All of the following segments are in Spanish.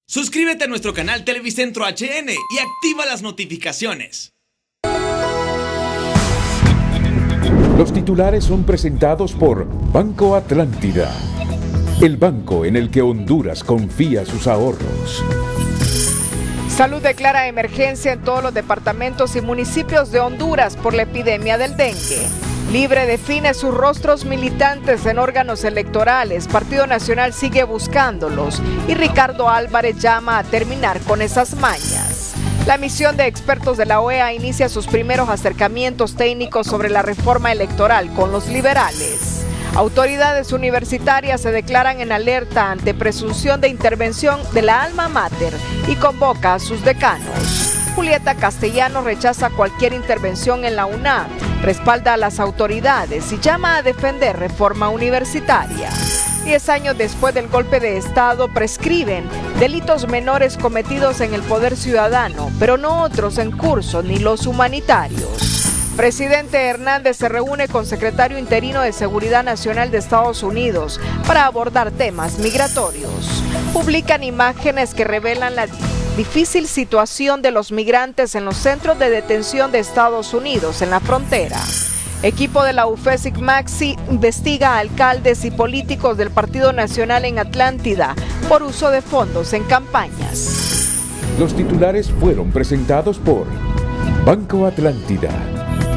Suscríbete a nuestro canal Televicentro HN y activa las notificaciones. Los titulares son presentados por Banco Atlántida, el banco en el que Honduras confía sus ahorros. Salud declara emergencia en todos los departamentos y municipios de Honduras por la epidemia del dengue. Libre define sus rostros militantes en órganos electorales. Partido Nacional sigue buscándolos y Ricardo Álvarez llama a terminar con esas mañas. La misión de expertos de la OEA inicia sus primeros acercamientos técnicos sobre la reforma electoral con los liberales. Autoridades universitarias se declaran en alerta ante presunción de intervención de la alma mater y convoca a sus decanos. Julieta Castellanos rechaza cualquier intervención en la UNAM, respalda a las autoridades y llama a defender reforma universitaria. 10 años después del golpe de Estado prescriben delitos menores cometidos en el poder ciudadano, pero no otros en curso ni los humanitarios. Presidente Hernández se reúne con secretario interino de Seguridad Nacional de Estados Unidos para abordar temas migratorios. Publican imágenes que revelan la difícil situación de los migrantes en los centros de detención de Estados Unidos en la frontera. Equipo de la UFESIC Maxi investiga a alcaldes y políticos del Partido Nacional en Atlántida por uso de fondos en campañas. Los titulares fueron presentados por Banco Atlántida,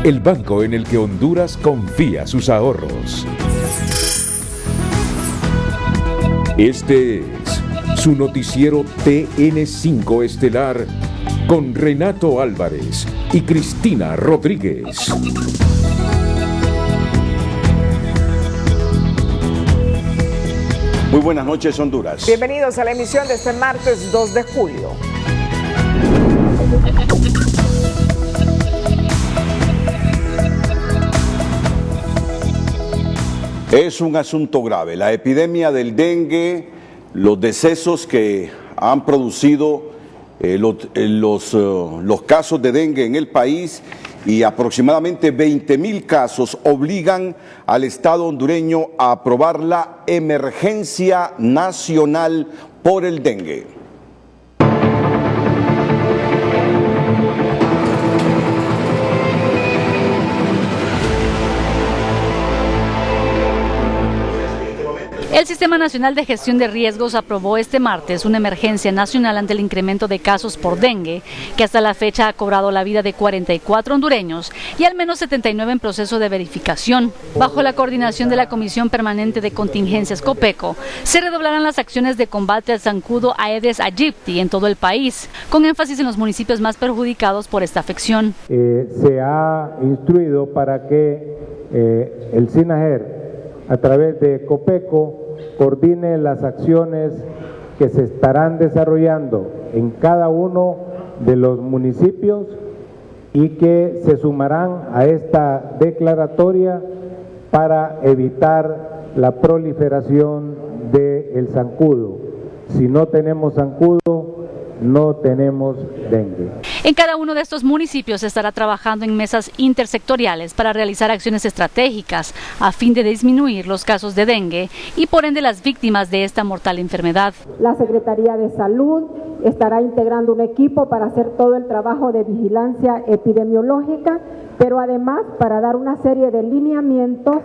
el banco en el que Honduras confía sus ahorros. Este es su noticiero TN5 Estelar con Renato Álvarez y Cristina Rodríguez. Muy buenas noches, Honduras. Bienvenidos a la emisión de este martes 2 de julio. Es un asunto grave. La epidemia del dengue, los decesos que han producido los casos de dengue en el país y aproximadamente 20.000 casos obligan al Estado hondureño a aprobar la emergencia nacional por el dengue. El Sistema Nacional de Gestión de Riesgos aprobó este martes una emergencia nacional ante el incremento de casos por dengue, que hasta la fecha ha cobrado la vida de 44 hondureños y al menos 79 en proceso de verificación. Bajo la coordinación de la Comisión Permanente de Contingencias COPECO, se redoblarán las acciones de combate al zancudo Aedes aegypti en todo el país, con énfasis en los municipios más perjudicados por esta afección. Se ha instruido para que el SINAGER, a través de COPECO, coordine las acciones que se estarán desarrollando en cada uno de los municipios y que se sumarán a esta declaratoria para evitar la proliferación del zancudo. Si no tenemos zancudo, no tenemos dengue. En cada uno de estos municipios se estará trabajando en mesas intersectoriales para realizar acciones estratégicas a fin de disminuir los casos de dengue y por ende las víctimas de esta mortal enfermedad. La Secretaría de Salud estará integrando un equipo para hacer todo el trabajo de vigilancia epidemiológica, pero además para dar una serie de lineamientos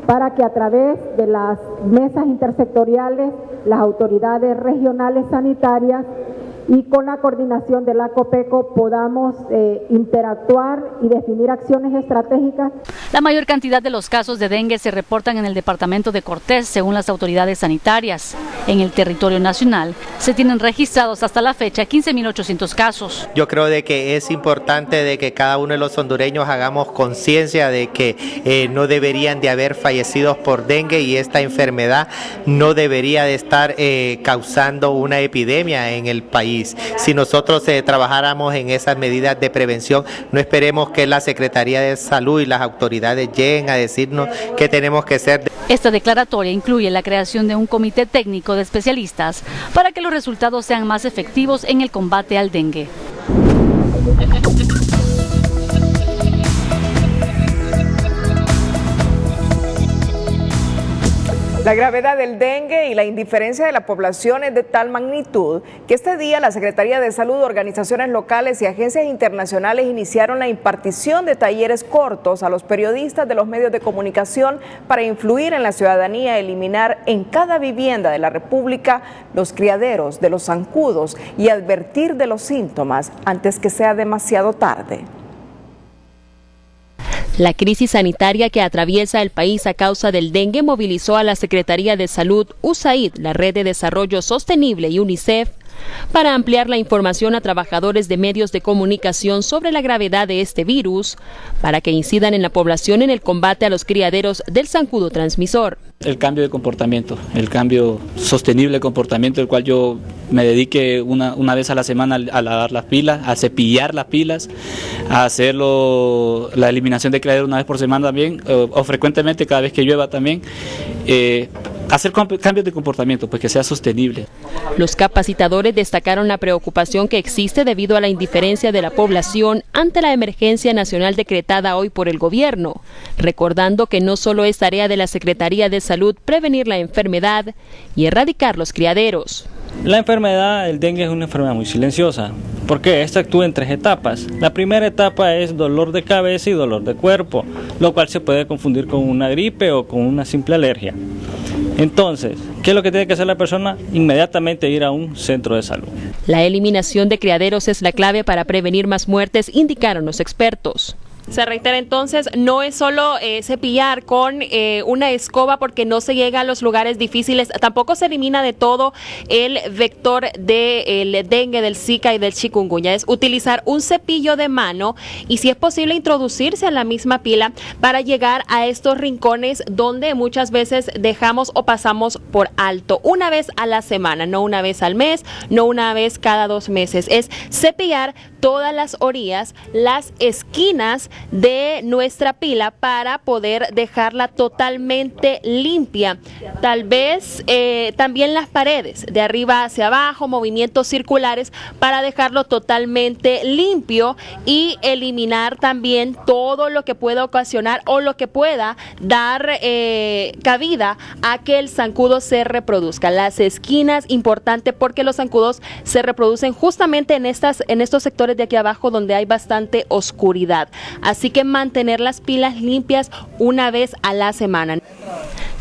para que a través de las mesas intersectoriales, las autoridades regionales sanitarias y con la coordinación de la COPECO podamos interactuar y definir acciones estratégicas. La mayor cantidad de los casos de dengue se reportan en el departamento de Cortés, según las autoridades sanitarias. En el territorio nacional se tienen registrados hasta la fecha 15.800 casos. Yo creo de que es importante de que cada uno de los hondureños hagamos conciencia de que no deberían de haber fallecidos por dengue y esta enfermedad no debería de estar causando una epidemia en el país. Si nosotros trabajáramos en esas medidas de prevención, no esperemos que la Secretaría de Salud y las autoridades lleguen a decirnos qué tenemos que hacer. Esta declaratoria incluye la creación de un comité técnico de especialistas para que los resultados sean más efectivos en el combate al dengue. La gravedad del dengue y la indiferencia de la población es de tal magnitud que este día la Secretaría de Salud, organizaciones locales y agencias internacionales iniciaron la impartición de talleres cortos a los periodistas de los medios de comunicación para influir en la ciudadanía, eliminar en cada vivienda de la República los criaderos de los zancudos y advertir de los síntomas antes que sea demasiado tarde. La crisis sanitaria que atraviesa el país a causa del dengue movilizó a la Secretaría de Salud, USAID, la Red de Desarrollo Sostenible y UNICEF para ampliar la información a trabajadores de medios de comunicación sobre la gravedad de este virus, para que incidan en la población en el combate a los criaderos del zancudo transmisor. El cambio de comportamiento, el cambio sostenible de comportamiento, el cual yo me dedique una vez a la semana a lavar las pilas, a cepillar las pilas, a hacerlo, la eliminación de criaderos una vez por semana también, o frecuentemente cada vez que llueva también. Hacer cambios de comportamiento, pues que sea sostenible. Los capacitadores destacaron la preocupación que existe debido a la indiferencia de la población ante la emergencia nacional decretada hoy por el gobierno, recordando que no solo es tarea de la Secretaría de Salud prevenir la enfermedad y erradicar los criaderos. La enfermedad del dengue es una enfermedad muy silenciosa, porque esta actúa en 3 etapas. La primera etapa es dolor de cabeza y dolor de cuerpo, lo cual se puede confundir con una gripe o con una simple alergia. Entonces, ¿qué es lo que tiene que hacer la persona? Inmediatamente ir a un centro de salud. La eliminación de criaderos es la clave para prevenir más muertes, indicaron los expertos. Se reitera entonces, no es solo cepillar con una escoba porque no se llega a los lugares difíciles, tampoco se elimina de todo el vector del dengue, del Zika y del chikungunya, es utilizar un cepillo de mano y si es posible introducirse a la misma pila para llegar a estos rincones donde muchas veces dejamos o pasamos por alto, una vez a la semana, no una vez al mes, no una vez cada 2 meses, es cepillar todas las orillas, las esquinas de nuestra pila para poder dejarla totalmente limpia. Tal vez también las paredes, de arriba hacia abajo, movimientos circulares para dejarlo totalmente limpio y eliminar también todo lo que pueda ocasionar o lo que pueda dar cabida a que el zancudo se reproduzca. Las esquinas, importante porque los zancudos se reproducen justamente en estos sectores de aquí abajo donde hay bastante oscuridad. Así que mantener las pilas limpias una vez a la semana.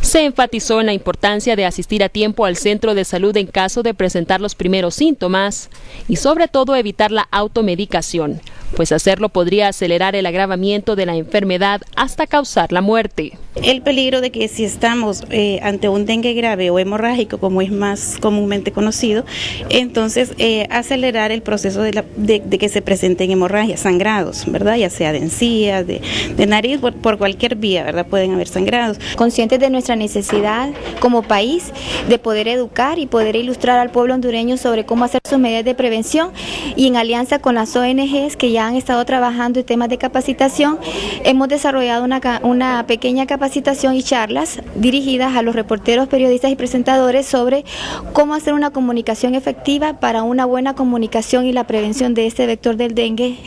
Se enfatizó en la importancia de asistir a tiempo al centro de salud en caso de presentar los primeros síntomas y sobre todo evitar la automedicación, pues hacerlo podría acelerar el agravamiento de la enfermedad hasta causar la muerte. El peligro de que si estamos ante un dengue grave o hemorrágico, como es más comúnmente conocido, entonces acelerar el proceso de que se presenten hemorragias, sangrados, ¿verdad? Ya sea de encías, de nariz, por cualquier vía, ¿verdad? Pueden haber sangrados. Conscientes de nuestra necesidad como país de poder educar y poder ilustrar al pueblo hondureño sobre cómo hacer sus medidas de prevención y en alianza con las ONGs que ya han estado trabajando en temas de capacitación, hemos desarrollado una pequeña capacitación y charlas dirigidas a los reporteros, periodistas y presentadores sobre cómo hacer una comunicación efectiva para una buena comunicación y la prevención de este vector del dengue,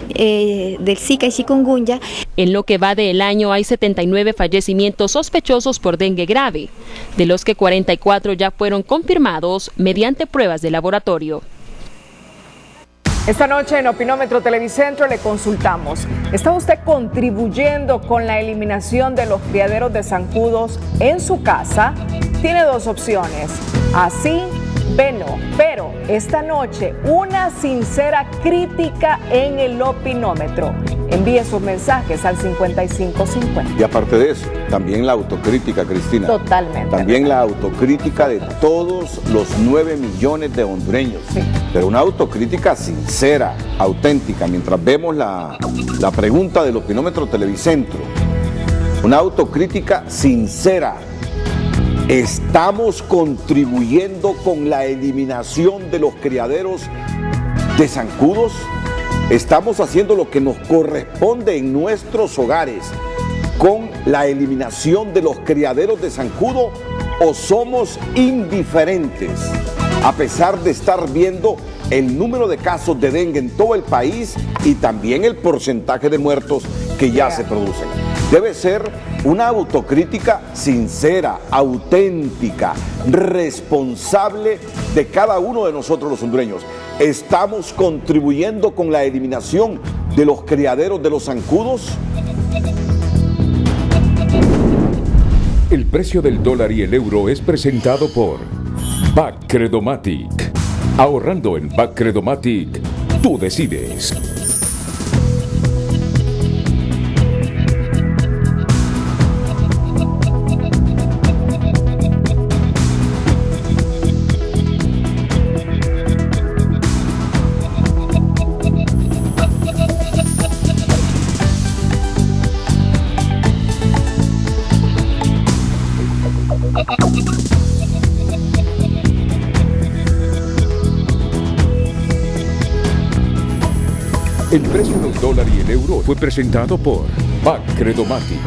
del Zika y chikungunya. En lo que va del año hay 79 fallecimientos sospechosos por dengue grave, de los que 44 ya fueron confirmados mediante pruebas de laboratorio. Esta noche en Opinómetro Televicentro le consultamos, ¿está usted contribuyendo con la eliminación de los criaderos de zancudos en su casa? Tiene 2 opciones, así, no, pero esta noche una sincera crítica en el Opinómetro. Envíe sus mensajes al 5550. Y aparte de eso, también la autocrítica, Cristina. Totalmente. También la autocrítica de todos los 9 millones de hondureños. Sí. Pero una autocrítica sincera, auténtica. Mientras vemos la pregunta del Opinómetro Televicentro, una autocrítica sincera. ¿Estamos contribuyendo con la eliminación de los criaderos de zancudos? ¿Estamos haciendo lo que nos corresponde en nuestros hogares con la eliminación de los criaderos de zancudo o somos indiferentes a pesar de estar viendo el número de casos de dengue en todo el país y también el porcentaje de muertos que ya se producen. Debe ser una autocrítica sincera, auténtica, responsable de cada uno de nosotros los hondureños. ¿Estamos contribuyendo con la eliminación de los criaderos de los zancudos? El precio del dólar y el euro es presentado por Bacredomatic. Ahorrando en Bacredomatic, tú decides. El precio del dólar y el euro fue presentado por Bacredomatic.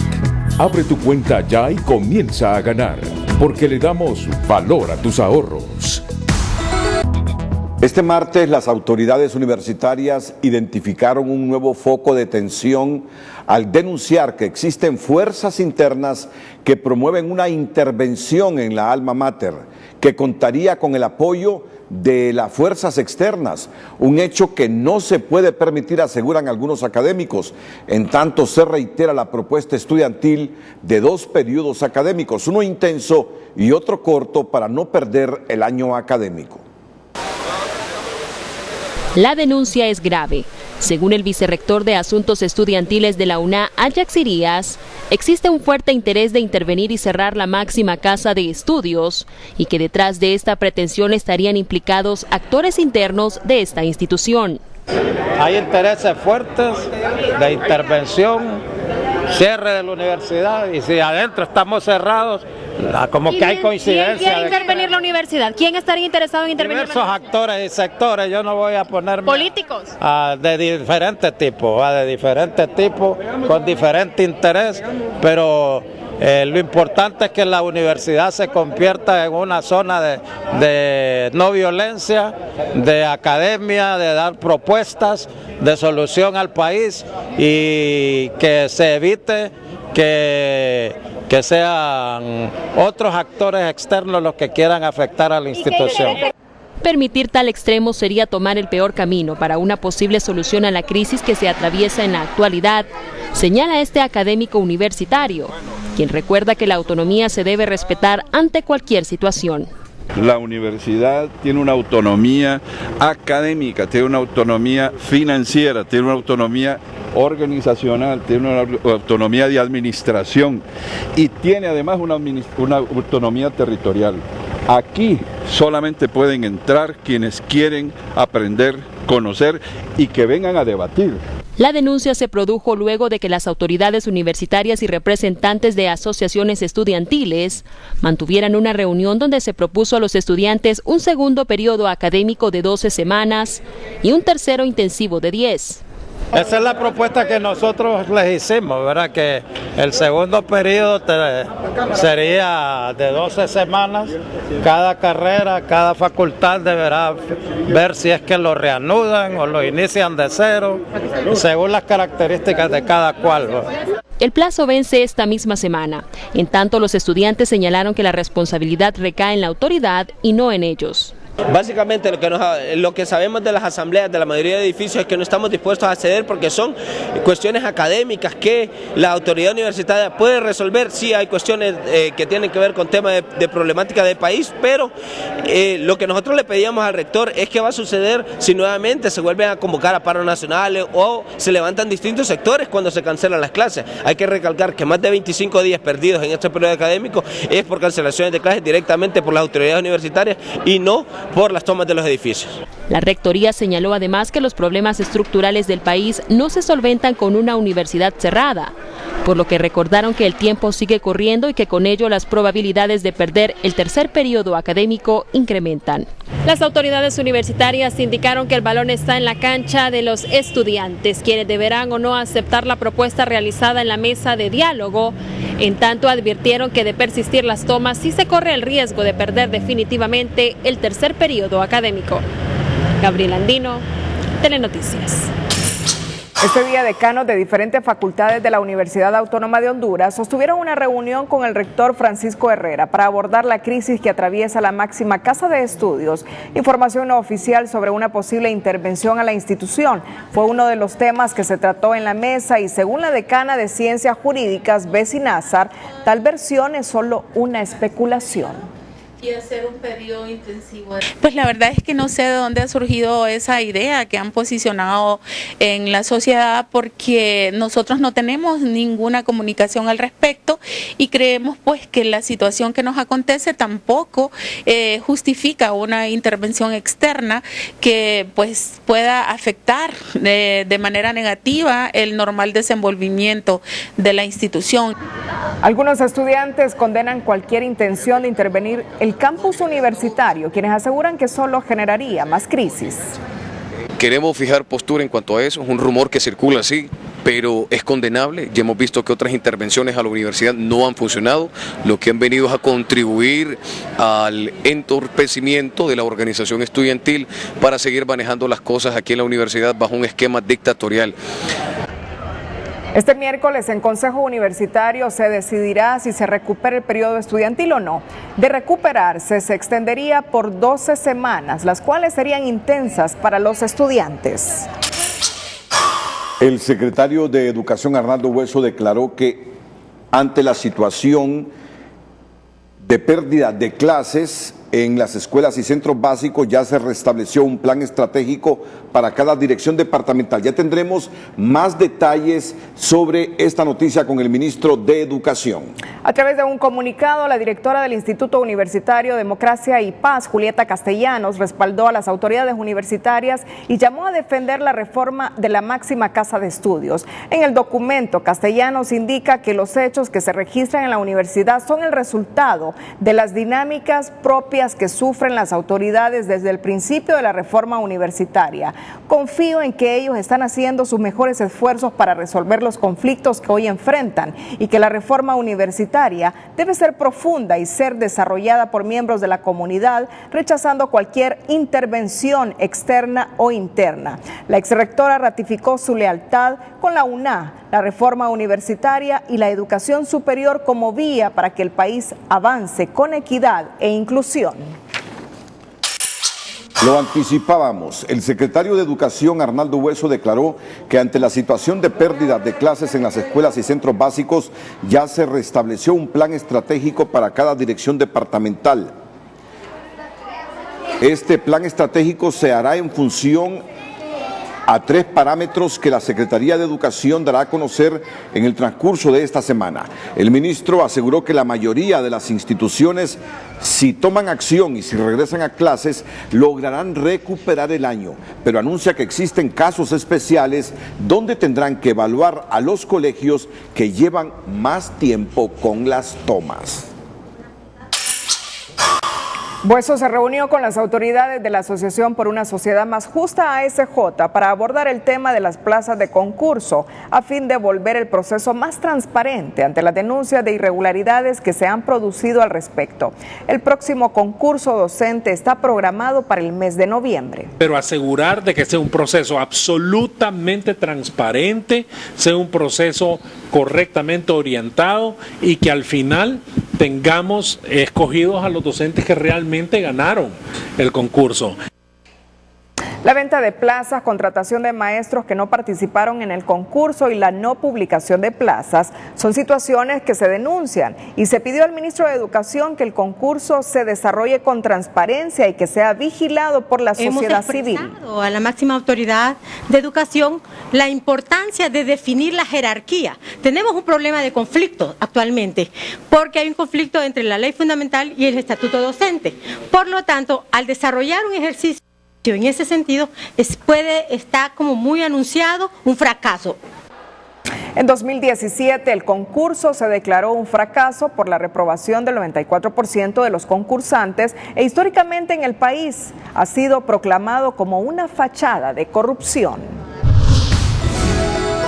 Abre tu cuenta ya y comienza a ganar, porque le damos valor a tus ahorros. Este martes las autoridades universitarias identificaron un nuevo foco de tensión al denunciar que existen fuerzas internas que promueven una intervención en la alma mater que contaría con el apoyo de las fuerzas externas, un hecho que no se puede permitir, aseguran algunos académicos. En tanto se reitera la propuesta estudiantil de 2 periodos académicos, uno intenso y otro corto, para no perder el año académico. La denuncia es grave. Según el vicerrector de Asuntos Estudiantiles de la UNA, Ajax Irías, existe un fuerte interés de intervenir y cerrar la máxima casa de estudios y que detrás de esta pretensión estarían implicados actores internos de esta institución. Hay intereses fuertes de intervención, cierre de la universidad, y si adentro estamos cerrados, como que hay coincidencia. ¿Quién quiere intervenir la universidad? ¿Quién estaría interesado en intervenir? Diversos actores y sectores, yo no voy a ponerme... ¿Políticos? De diferentes tipos, con diferente interés, pero lo importante es que la universidad se convierta en una zona de no violencia, de academia, de dar propuestas de solución al país y que se evite que sean otros actores externos los que quieran afectar a la institución. Permitir tal extremo sería tomar el peor camino para una posible solución a la crisis que se atraviesa en la actualidad, señala este académico universitario, quien recuerda que la autonomía se debe respetar ante cualquier situación. La universidad tiene una autonomía académica, tiene una autonomía financiera, tiene una autonomía organizacional, tiene una autonomía de administración y tiene además una autonomía territorial. Aquí solamente pueden entrar quienes quieren aprender, conocer y que vengan a debatir. La denuncia se produjo luego de que las autoridades universitarias y representantes de asociaciones estudiantiles mantuvieran una reunión donde se propuso a los estudiantes un segundo periodo académico de 12 semanas y un tercero intensivo de 10. Esa es la propuesta que nosotros les hicimos, ¿verdad? Que el segundo periodo sería de 12 semanas, cada carrera, cada facultad deberá ver si es que lo reanudan o lo inician de cero, según las características de cada cual, ¿verdad? El plazo vence esta misma semana. En tanto, los estudiantes señalaron que la responsabilidad recae en la autoridad y no en ellos. Básicamente lo que sabemos de las asambleas de la mayoría de edificios es que no estamos dispuestos a ceder porque son cuestiones académicas que la autoridad universitaria puede resolver. Sí hay cuestiones que tienen que ver con temas de problemática del país, pero lo que nosotros le pedíamos al rector es qué va a suceder si nuevamente se vuelven a convocar a paros nacionales o se levantan distintos sectores cuando se cancelan las clases. Hay que recalcar que más de 25 días perdidos en este periodo académico es por cancelaciones de clases directamente por las autoridades universitarias y no por las tomas de los edificios. La rectoría señaló además que los problemas estructurales del país no se solventan con una universidad cerrada, por lo que recordaron que el tiempo sigue corriendo y que con ello las probabilidades de perder el tercer periodo académico incrementan. Las autoridades universitarias indicaron que el balón está en la cancha de los estudiantes, quienes deberán o no aceptar la propuesta realizada en la mesa de diálogo. En tanto, advirtieron que de persistir las tomas sí se corre el riesgo de perder definitivamente el tercer periodo académico. Gabriela Andino, Telenoticias. Este día, decanos de diferentes facultades de la Universidad Autónoma de Honduras sostuvieron una reunión con el rector Francisco Herrera para abordar la crisis que atraviesa la máxima casa de estudios. Información no oficial sobre una posible intervención a la institución fue uno de los temas que se trató en la mesa y, según la decana de Ciencias Jurídicas, Bessie Nazar, tal versión es solo una especulación. Y hacer un periodo intensivo. Pues la verdad es que no sé de dónde ha surgido esa idea que han posicionado en la sociedad, porque nosotros no tenemos ninguna comunicación al respecto y creemos pues que la situación que nos acontece tampoco justifica una intervención externa que pues pueda afectar de manera negativa el normal desenvolvimiento de la institución. Algunos estudiantes condenan cualquier intención de intervenir el campus universitario, quienes aseguran que solo generaría más crisis. Queremos fijar postura en cuanto a eso, es un rumor que circula así, pero es condenable. Ya hemos visto que otras intervenciones a la universidad no han funcionado, lo que han venido es a contribuir al entorpecimiento de la organización estudiantil para seguir manejando las cosas aquí en la universidad bajo un esquema dictatorial. Este miércoles en Consejo Universitario se decidirá si se recupera el periodo estudiantil o no. De recuperarse, se extendería por 12 semanas, las cuales serían intensas para los estudiantes. El secretario de Educación, Arnaldo Hueso, declaró que ante la situación de pérdida de clases en las escuelas y centros básicos, ya se restableció un plan estratégico para cada dirección departamental. Ya tendremos más detalles sobre esta noticia con el ministro de Educación. A través de un comunicado, la directora del Instituto Universitario Democracia y Paz, Julieta Castellanos, respaldó a las autoridades universitarias y llamó a defender la reforma de la máxima casa de estudios. En el documento, Castellanos indica que los hechos que se registran en la universidad son el resultado de las dinámicas propias que sufren las autoridades desde el principio de la reforma universitaria. Confío en que ellos están haciendo sus mejores esfuerzos para resolver los conflictos que hoy enfrentan y que la reforma universitaria debe ser profunda y ser desarrollada por miembros de la comunidad, rechazando cualquier intervención externa o interna. La exrectora ratificó su lealtad con la UNA, la reforma universitaria y la educación superior como vía para que el país avance con equidad e inclusión. Lo anticipábamos, el secretario de Educación, Arnaldo Hueso, declaró que ante la situación de pérdida de clases en las escuelas y centros básicos, ya se restableció un plan estratégico para cada dirección departamental. Este plan estratégico se hará en función a 3 parámetros que la Secretaría de Educación dará a conocer en el transcurso de esta semana. El ministro aseguró que la mayoría de las instituciones, si toman acción y si regresan a clases, lograrán recuperar el año, pero anuncia que existen casos especiales donde tendrán que evaluar a los colegios que llevan más tiempo con las tomas. Hueso se reunió con las autoridades de la Asociación por una Sociedad Más Justa, ASJ, para abordar el tema de las plazas de concurso, a fin de volver el proceso más transparente ante las denuncias de irregularidades que se han producido al respecto. El próximo concurso docente está programado para el mes de noviembre. Pero asegurar de que sea un proceso absolutamente transparente, sea un proceso correctamente orientado y que al final tengamos escogidos a los docentes que realmente ganaron el concurso. La venta de plazas, contratación de maestros que no participaron en el concurso y la no publicación de plazas son situaciones que se denuncian y se pidió al ministro de Educación que el concurso se desarrolle con transparencia y que sea vigilado por la sociedad civil. Hemos expresado a la máxima autoridad de educación la importancia de definir la jerarquía. Tenemos un problema de conflicto actualmente porque hay un conflicto entre la ley fundamental y el estatuto docente. Por lo tanto, al desarrollar un ejercicio en ese sentido, puede estar como muy anunciado un fracaso. En 2017, el concurso se declaró un fracaso por la reprobación del 94% de los concursantes e históricamente en el país ha sido proclamado como una fachada de corrupción.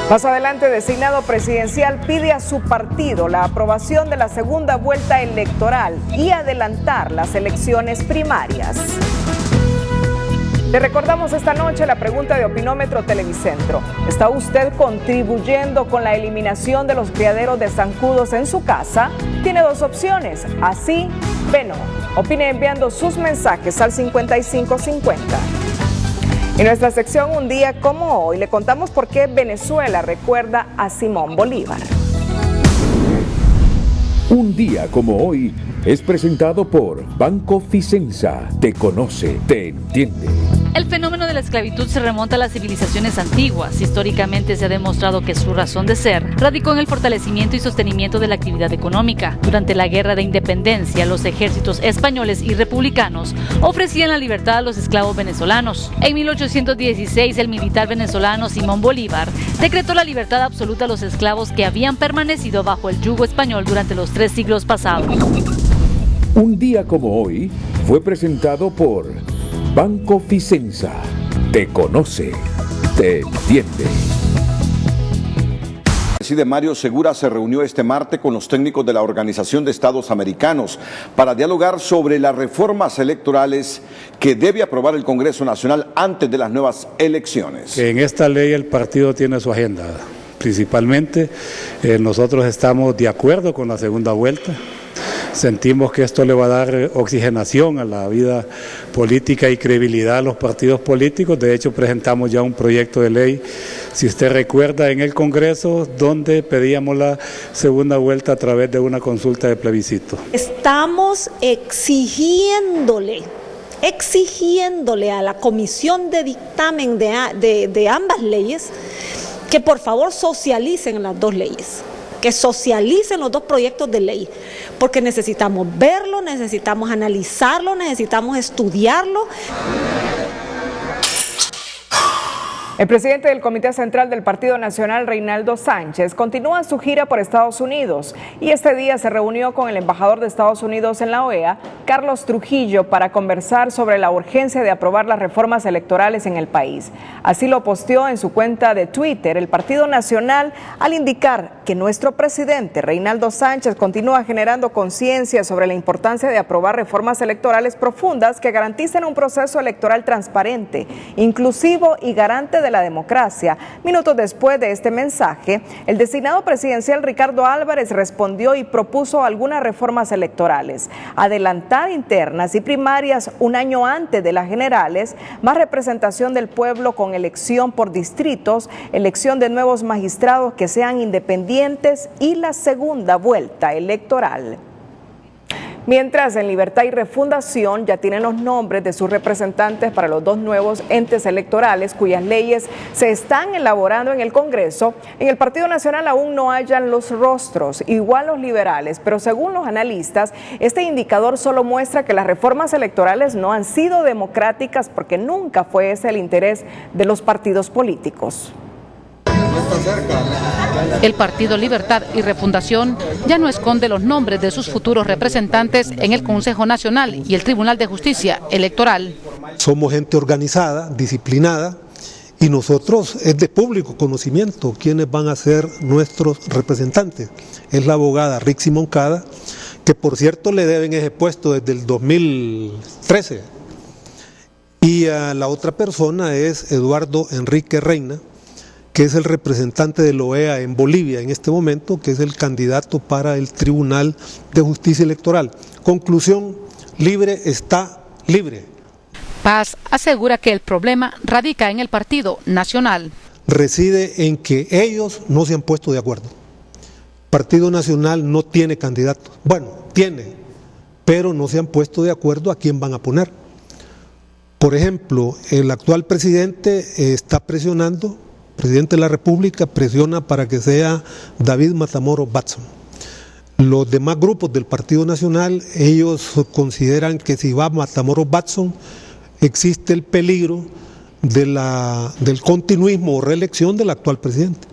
Más adelante, designado presidencial pide a su partido la aprobación de la segunda vuelta electoral y adelantar las elecciones primarias. Le recordamos esta noche la pregunta de Opinómetro Televicentro. ¿Está usted contribuyendo con la eliminación de los criaderos de zancudos en su casa? Tiene dos opciones, así, B no. Opine enviando sus mensajes al 5550. En nuestra sección Un día como hoy, le contamos por qué Venezuela recuerda a Simón Bolívar. Un día como hoy es presentado por Banco Ficenza. Te conoce, te entiende. El fenómeno de la esclavitud se remonta a las civilizaciones antiguas. Históricamente se ha demostrado que su razón de ser radicó en el fortalecimiento y sostenimiento de la actividad económica. Durante la Guerra de Independencia, los ejércitos españoles y republicanos ofrecían la libertad a los esclavos venezolanos. En 1816, el militar venezolano Simón Bolívar decretó la libertad absoluta a los esclavos que habían permanecido bajo el yugo español durante los 3 siglos pasados. Un día como hoy fue presentado por Banco Ficenza. Te conoce, te entiende. El presidente Mario Segura se reunió este martes con los técnicos de la Organización de Estados Americanos para dialogar sobre las reformas electorales que debe aprobar el Congreso Nacional antes de las nuevas elecciones. En esta ley el partido tiene su agenda. Principalmente nosotros estamos de acuerdo con la segunda vuelta. Sentimos que esto le va a dar oxigenación a la vida política y credibilidad a los partidos políticos. De hecho, presentamos ya un proyecto de ley, si usted recuerda, en el Congreso, donde pedíamos la segunda vuelta a través de una consulta de plebiscito. Estamos exigiéndole a la comisión de dictamen de ambas leyes que por favor socialicen las dos leyes, que socialicen los dos proyectos de ley, porque necesitamos verlo, necesitamos analizarlo, necesitamos estudiarlo. El presidente del Comité Central del Partido Nacional, Reinaldo Sánchez, continúa su gira por Estados Unidos y este día se reunió con el embajador de Estados Unidos en la OEA, Carlos Trujillo, para conversar sobre la urgencia de aprobar las reformas electorales en el país. Así lo posteó en su cuenta de Twitter el Partido Nacional al indicar que nuestro presidente, Reinaldo Sánchez, continúa generando conciencia sobre la importancia de aprobar reformas electorales profundas que garanticen un proceso electoral transparente, inclusivo y garante de la democracia. Minutos después de este mensaje, el designado presidencial Ricardo Álvarez respondió y propuso algunas reformas electorales: adelantar internas y primarias un año antes de las generales, más representación del pueblo con elección por distritos, elección de nuevos magistrados que sean independientes y la segunda vuelta electoral. Mientras en Libertad y Refundación ya tienen los nombres de sus representantes para los 2 nuevos entes electorales cuyas leyes se están elaborando en el Congreso, en el Partido Nacional aún no hallan los rostros, igual los liberales, pero según los analistas, este indicador solo muestra que las reformas electorales no han sido democráticas porque nunca fue ese el interés de los partidos políticos. El Partido Libertad y Refundación ya no esconde los nombres de sus futuros representantes en el Consejo Nacional y el Tribunal de Justicia Electoral. Somos gente organizada, disciplinada, y nosotros es de público conocimiento quiénes van a ser nuestros representantes. Es la abogada Rixi Moncada, que por cierto le deben ese puesto desde el 2013. Y la otra persona es Eduardo Enrique Reina, que es el representante de la OEA en Bolivia en este momento, que es el candidato para el Tribunal de Justicia Electoral. Conclusión, libre está libre. Paz asegura que el problema radica en el Partido Nacional. Reside en que ellos no se han puesto de acuerdo. Partido Nacional no tiene candidato. Bueno, tiene, pero no se han puesto de acuerdo a quién van a poner. Por ejemplo, el actual presidente está presionando, presidente de la República presiona para que sea David Matamoros Watson. Los demás grupos del Partido Nacional, ellos consideran que si va Matamoros Watson, existe el peligro del continuismo o reelección del actual presidente.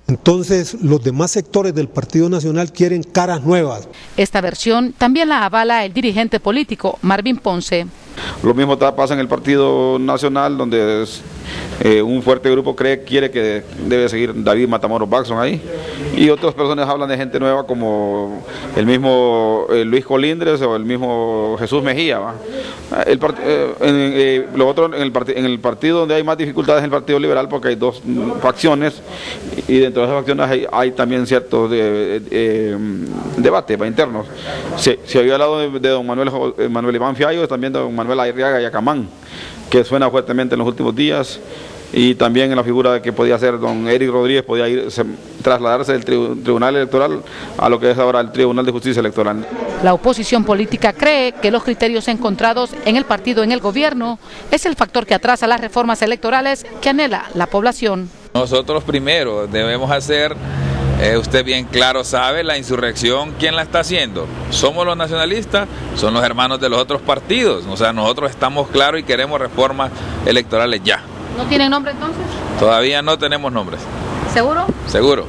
Entonces, los demás sectores del Partido Nacional quieren caras nuevas. Esta versión también la avala el dirigente político Marvin Ponce. Lo mismo pasa en el Partido Nacional, donde Un fuerte grupo quiere que debe seguir David Matamoros Baxson ahí, y otras personas hablan de gente nueva como el mismo Luis Colindres o el mismo Jesús Mejía, ¿va? En el partido donde hay más dificultades es el Partido Liberal, porque hay dos facciones, y dentro de esas facciones hay también ciertos debates internos. Se había hablado de don Manuel Iván Fiallo, también de don Manuel Arriaga Yacamán, que suena fuertemente en los últimos días, y también en la figura de que podía ser don Eric Rodríguez, podía trasladarse del Tribunal Electoral a lo que es ahora el Tribunal de Justicia Electoral. La oposición política cree que los criterios encontrados en el partido en el gobierno es el factor que atrasa las reformas electorales que anhela la población. Nosotros primero debemos hacer, usted bien claro sabe, la insurrección, ¿quién la está haciendo? ¿Somos los nacionalistas? Son los hermanos de los otros partidos. O sea, nosotros estamos claros y queremos reformas electorales ya. ¿No tienen nombre entonces? Todavía no tenemos nombres. ¿Seguro? Seguro.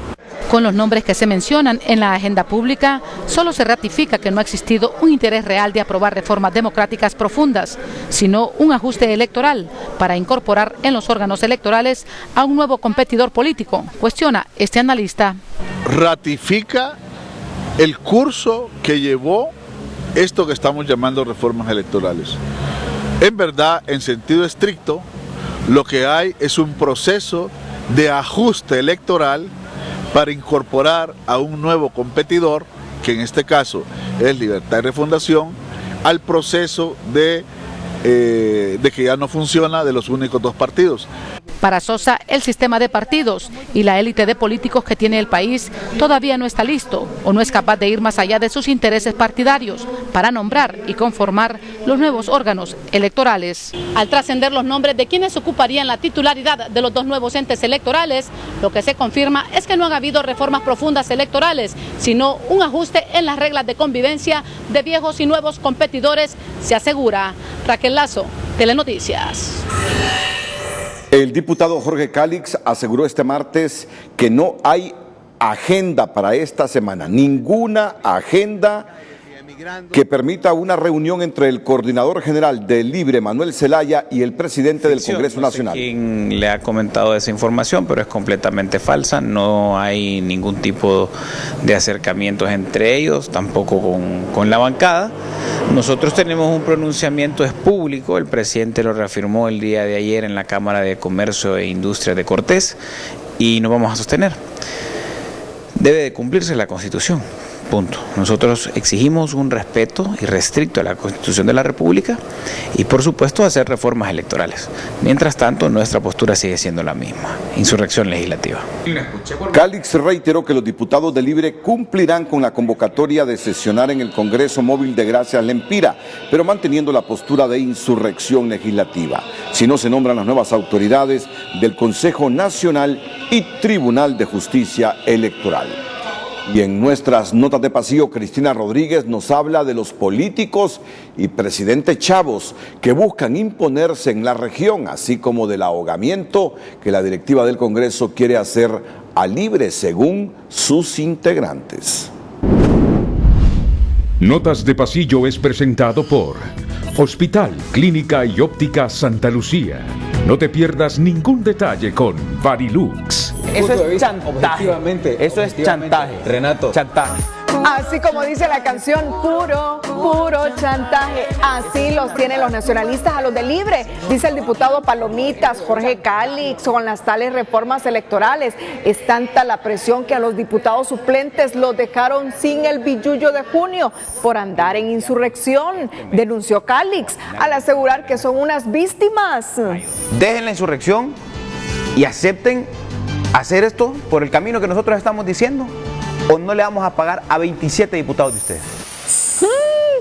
Con los nombres que se mencionan en la agenda pública, solo se ratifica que no ha existido un interés real de aprobar reformas democráticas profundas, sino un ajuste electoral para incorporar en los órganos electorales a un nuevo competidor político, cuestiona este analista. Ratifica el curso que llevó esto que estamos llamando reformas electorales. En verdad, en sentido estricto, lo que hay es un proceso de ajuste electoral para incorporar a un nuevo competidor, que en este caso es Libertad y Refundación, al proceso de que ya no funciona de los únicos dos partidos. Para Sosa, el sistema de partidos y la élite de políticos que tiene el país todavía no está listo o no es capaz de ir más allá de sus intereses partidarios para nombrar y conformar los nuevos órganos electorales. Al trascender los nombres de quienes ocuparían la titularidad de los dos nuevos entes electorales, lo que se confirma es que no han habido reformas profundas electorales, sino un ajuste en las reglas de convivencia de viejos y nuevos competidores, se asegura. Raquel Lazo, Telenoticias. El diputado Jorge Calix aseguró este martes que no hay agenda para esta semana, ninguna agenda que permita una reunión entre el coordinador general del Libre, Manuel Zelaya, y el presidente del Congreso Nacional. No sé quién le ha comentado esa información, pero es completamente falsa. No hay ningún tipo de acercamientos entre ellos, tampoco con la bancada. Nosotros tenemos un pronunciamiento, es público, el presidente lo reafirmó el día de ayer en la Cámara de Comercio e Industria de Cortés, y nos vamos a sostener. Debe de cumplirse la Constitución. Punto. Nosotros exigimos un respeto irrestricto a la Constitución de la República y, por supuesto, hacer reformas electorales. Mientras tanto, nuestra postura sigue siendo la misma: insurrección legislativa. Calix reiteró que los diputados del Libre cumplirán con la convocatoria de sesionar en el Congreso Móvil de Gracias Lempira, pero manteniendo la postura de insurrección legislativa, si no se nombran las nuevas autoridades del Consejo Nacional y Tribunal de Justicia Electoral. Y en nuestras notas de pasillo, Cristina Rodríguez nos habla de los políticos y presidente chavos que buscan imponerse en la región, así como del ahogamiento que la directiva del Congreso quiere hacer a Libre según sus integrantes. Notas de pasillo es presentado por Hospital, Clínica y Óptica Santa Lucía. No te pierdas ningún detalle con Varilux. Eso es chantaje. Eso es chantaje. Renato. Chantaje. Así como dice la canción, puro chantaje. Así los tienen los nacionalistas a los de Libre, dice el diputado Palomitas, Jorge Calix, con las tales reformas electorales. Es tanta la presión que a los diputados suplentes los dejaron sin el billullo de junio por andar en insurrección, denunció Calix, al asegurar que son unas víctimas. Dejen la insurrección y acepten hacer esto por el camino que nosotros estamos diciendo, o no le vamos a pagar a 27 diputados de ustedes.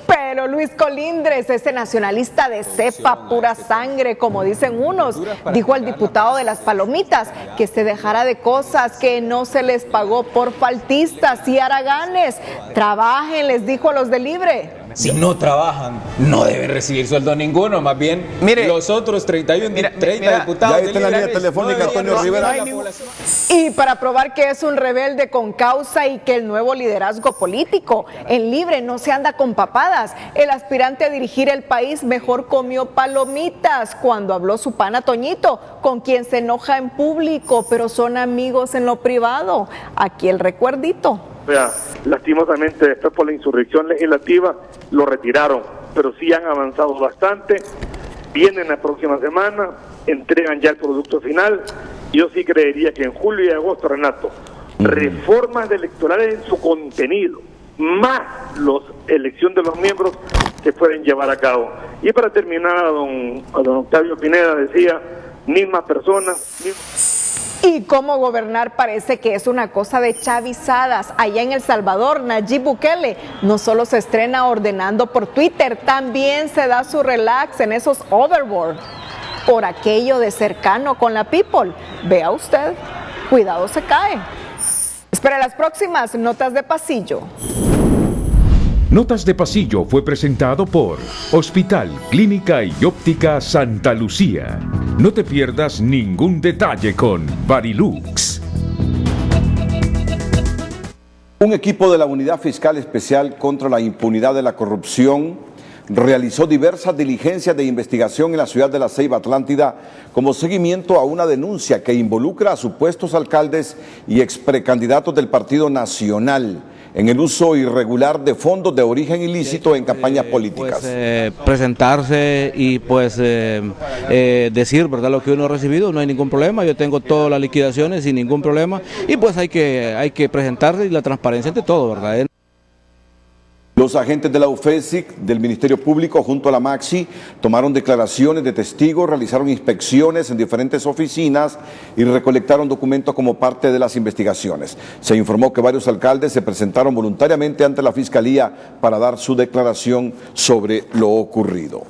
Pero Luis Colindres, ese nacionalista de cepa pura sangre, como dicen unos, dijo al diputado de las Palomitas que se dejara de cosas, que no se les pagó por faltistas y haraganes. Trabajen, les dijo a los de Libre. si no trabajan, no deben recibir sueldo ninguno, más bien los otros 30 diputados. Ya está en la línea telefónica Antonio Rivera. Y para probar que es un rebelde con causa y que el nuevo liderazgo político en Libre no se anda con papadas, el aspirante a dirigir el país mejor comió palomitas cuando habló su pana Toñito, con quien se enoja en público, pero son amigos en lo privado. Aquí el recuerdito. Lastimosamente después por la insurrección legislativa lo retiraron, pero sí han avanzado bastante. Vienen la próxima semana, entregan ya el producto final. Yo sí creería que en julio y agosto, Renato, reformas electorales en su contenido, más la elección de los miembros, se pueden llevar a cabo. Y para terminar, a don Octavio Pineda decía, mismas personas. Y cómo gobernar parece que es una cosa de chavizadas. Allá en El Salvador, Nayib Bukele no solo se estrena ordenando por Twitter, también se da su relax en esos overboard por aquello de cercano con la people. Vea usted, cuidado se cae. Espera las próximas Notas de Pasillo. Notas de Pasillo fue presentado por Hospital, Clínica y Óptica Santa Lucía. No te pierdas ningún detalle con Varilux. Un equipo de la Unidad Fiscal Especial contra la Impunidad de la Corrupción realizó diversas diligencias de investigación en la ciudad de La Ceiba, Atlántida, como seguimiento a una denuncia que involucra a supuestos alcaldes y exprecandidatos del Partido Nacional en el uso irregular de fondos de origen ilícito en campañas políticas. Presentarse y decir, ¿verdad?, lo que uno ha recibido, no hay ningún problema. Yo tengo todas las liquidaciones sin ningún problema y pues hay que presentarse, y la transparencia ante todo, ¿verdad? Los agentes de la UFESIC, del Ministerio Público, junto a la MAXI, tomaron declaraciones de testigos, realizaron inspecciones en diferentes oficinas y recolectaron documentos como parte de las investigaciones. Se informó que varios alcaldes se presentaron voluntariamente ante la Fiscalía para dar su declaración sobre lo ocurrido.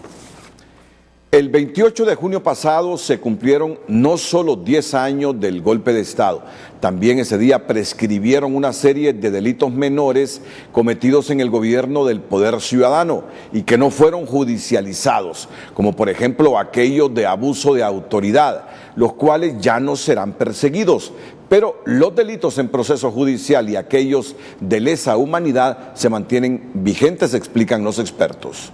El 28 de junio pasado se cumplieron no solo 10 años del golpe de Estado, también ese día prescribieron una serie de delitos menores cometidos en el gobierno del Poder Ciudadano y que no fueron judicializados, como por ejemplo aquellos de abuso de autoridad, los cuales ya no serán perseguidos. Pero los delitos en proceso judicial y aquellos de lesa humanidad se mantienen vigentes, explican los expertos.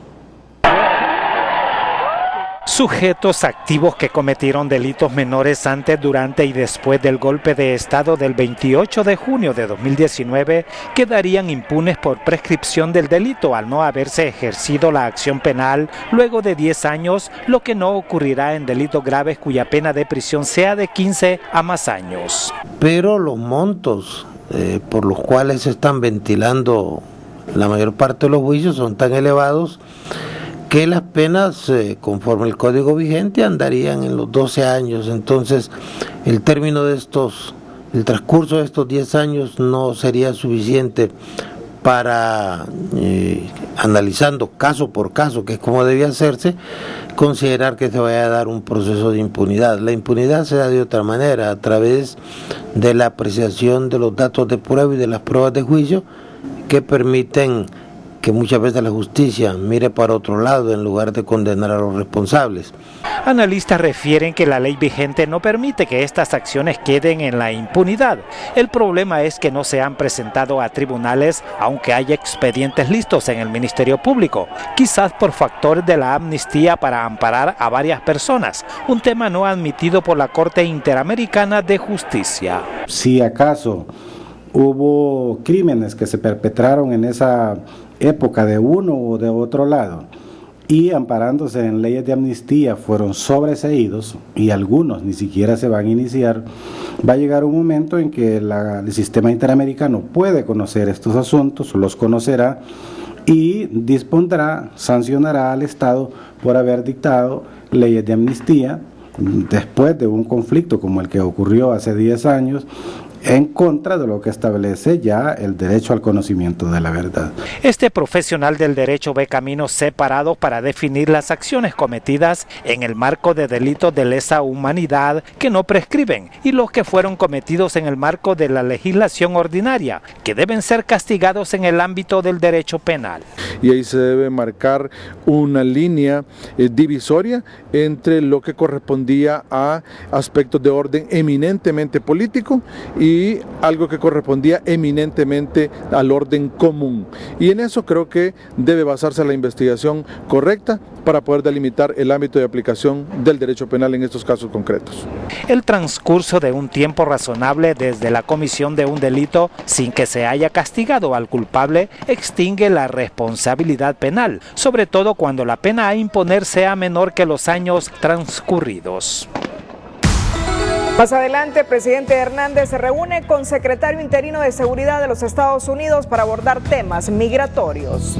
Sujetos activos que cometieron delitos menores antes, durante y después del golpe de Estado del 28 de junio de 2019 quedarían impunes por prescripción del delito al no haberse ejercido la acción penal luego de 10 años, lo que no ocurrirá en delitos graves cuya pena de prisión sea de 15 a más años. Pero los montos por los cuales se están ventilando la mayor parte de los juicios son tan elevados que las penas, conforme el código vigente, andarían en los 12 años. Entonces, el transcurso de estos 10 años no sería suficiente para, analizando caso por caso, que es como debía hacerse, considerar que se vaya a dar un proceso de impunidad. La impunidad se da de otra manera, a través de la apreciación de los datos de prueba y de las pruebas de juicio que permiten que muchas veces la justicia mire para otro lado en lugar de condenar a los responsables. Analistas refieren que la ley vigente no permite que estas acciones queden en la impunidad. El problema es que no se han presentado a tribunales, aunque hay expedientes listos en el Ministerio Público, quizás por factor de la amnistía para amparar a varias personas, un tema no admitido por la Corte Interamericana de Justicia. Si acaso hubo crímenes que se perpetraron en esa época de uno o de otro lado y amparándose en leyes de amnistía fueron sobreseídos y algunos ni siquiera se van a iniciar, va a llegar un momento en que el sistema interamericano puede conocer estos asuntos, los conocerá y dispondrá, sancionará al Estado por haber dictado leyes de amnistía después de un conflicto como el que ocurrió hace 10 años en contra de lo que establece ya el derecho al conocimiento de la verdad. Este profesional del derecho ve caminos separados para definir las acciones cometidas en el marco de delitos de lesa humanidad que no prescriben y los que fueron cometidos en el marco de la legislación ordinaria, que deben ser castigados en el ámbito del derecho penal. Y ahí se debe marcar una línea divisoria entre lo que correspondía a aspectos de orden eminentemente político y algo que correspondía eminentemente al orden común. Y en eso creo que debe basarse la investigación correcta para poder delimitar el ámbito de aplicación del derecho penal en estos casos concretos. El transcurso de un tiempo razonable desde la comisión de un delito sin que se haya castigado al culpable extingue la responsabilidad penal, sobre todo cuando la pena a imponer sea menor que los años transcurridos. Más adelante, el presidente Hernández se reúne con secretario interino de Seguridad de los Estados Unidos para abordar temas migratorios.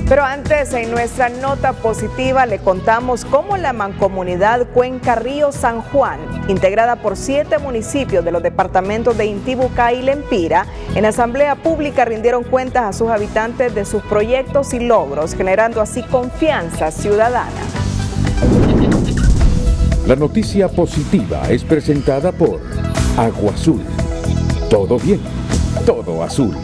Pero antes, en nuestra nota positiva, le contamos cómo la mancomunidad Cuenca Río San Juan, integrada por 7 municipios de los departamentos de Intibucá y Lempira, en asamblea pública rindieron cuentas a sus habitantes de sus proyectos y logros, generando así confianza ciudadana. La noticia positiva es presentada por Agua Azul. Todo bien, todo azul.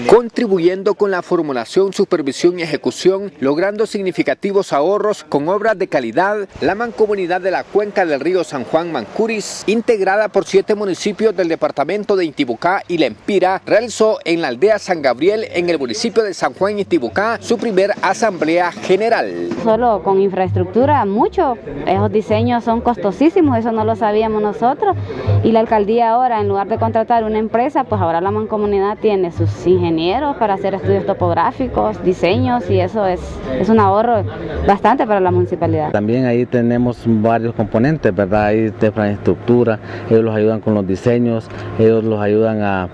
Contribuyendo con la formulación, supervisión y ejecución, logrando significativos ahorros con obras de calidad, la mancomunidad de la Cuenca del Río San Juan Mancuris, integrada por 7 municipios del departamento de Intibucá y Lempira, realizó en la aldea San Gabriel, en el municipio de San Juan Intibucá, su primer asamblea general. Solo con infraestructura, mucho. Esos diseños son costosísimos, eso no lo sabíamos nosotros. Y la alcaldía ahora, en lugar de contratar una empresa, pues ahora la mancomunidad tiene sus ingenieros para hacer estudios topográficos, diseños, y eso es un ahorro bastante para la municipalidad. También ahí tenemos varios componentes, ¿verdad? Ahí de infraestructura, ellos los ayudan con los diseños, ellos los ayudan a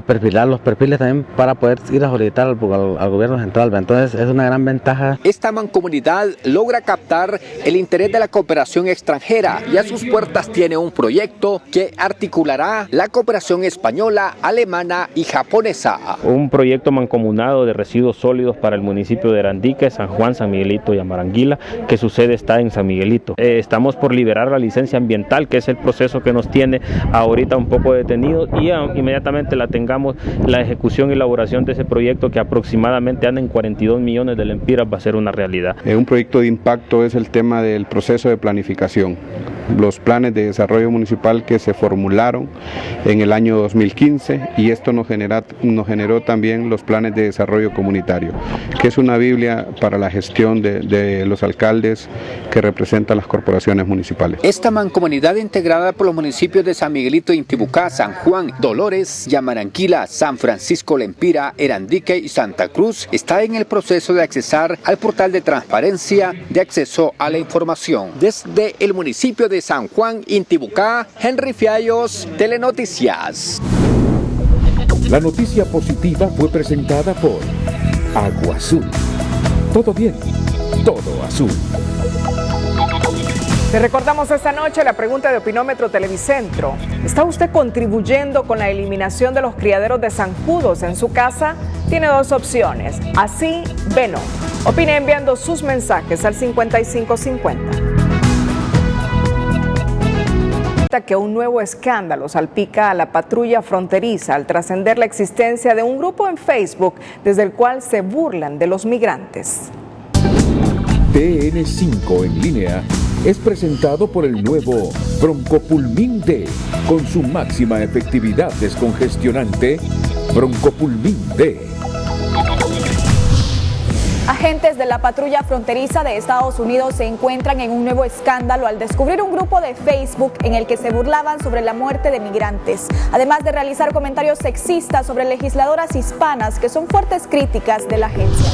perfilar los perfiles también para poder ir a solicitar al gobierno central. Entonces es una gran ventaja. Esta mancomunidad logra captar el interés de la cooperación extranjera y a sus puertas tiene un proyecto que articulará la cooperación española, alemana y japonesa. Un proyecto mancomunado de residuos sólidos para el municipio de Arandique, San Juan, San Miguelito y Amaranguila, que su sede está en San Miguelito. Estamos por liberar la licencia ambiental, que es el proceso que nos tiene ahorita un poco detenidos, y inmediatamente tengamos la ejecución y elaboración de ese proyecto, que aproximadamente anda en 42 millones de lempiras, va a ser una realidad. Un proyecto de impacto es el tema del proceso de planificación. Los planes de desarrollo municipal que se formularon en el año 2015, y esto nos generó también los planes de desarrollo comunitario, que es una biblia para la gestión de los alcaldes que representan las corporaciones municipales. Esta mancomunidad, integrada por los municipios de San Miguelito, Intibucá, San Juan, Dolores, Amaranguila, San Francisco, Lempira, Arandique y Santa Cruz, está en el proceso de accesar al portal de transparencia de acceso a la información. Desde el municipio de San Juan, Intibucá, Henry Fiallos, Telenoticias. La noticia positiva fue presentada por Agua Azul. Todo bien, todo azul. Le recordamos esta noche la pregunta de Opinómetro Televicentro. ¿Está usted contribuyendo con la eliminación de los criaderos de zancudos en su casa? Tiene 2 opciones, así, B, no. Opine enviando sus mensajes al 5550. Que un nuevo escándalo salpica a la patrulla fronteriza al trascender la existencia de un grupo en Facebook desde el cual se burlan de los migrantes. TN5 en línea es presentado por el nuevo Broncopulmin D, con su máxima efectividad descongestionante. Broncopulmin D. Agentes de la patrulla fronteriza de Estados Unidos se encuentran en un nuevo escándalo al descubrir un grupo de Facebook en el que se burlaban sobre la muerte de migrantes, además de realizar comentarios sexistas sobre legisladoras hispanas que son fuertes críticas de la agencia.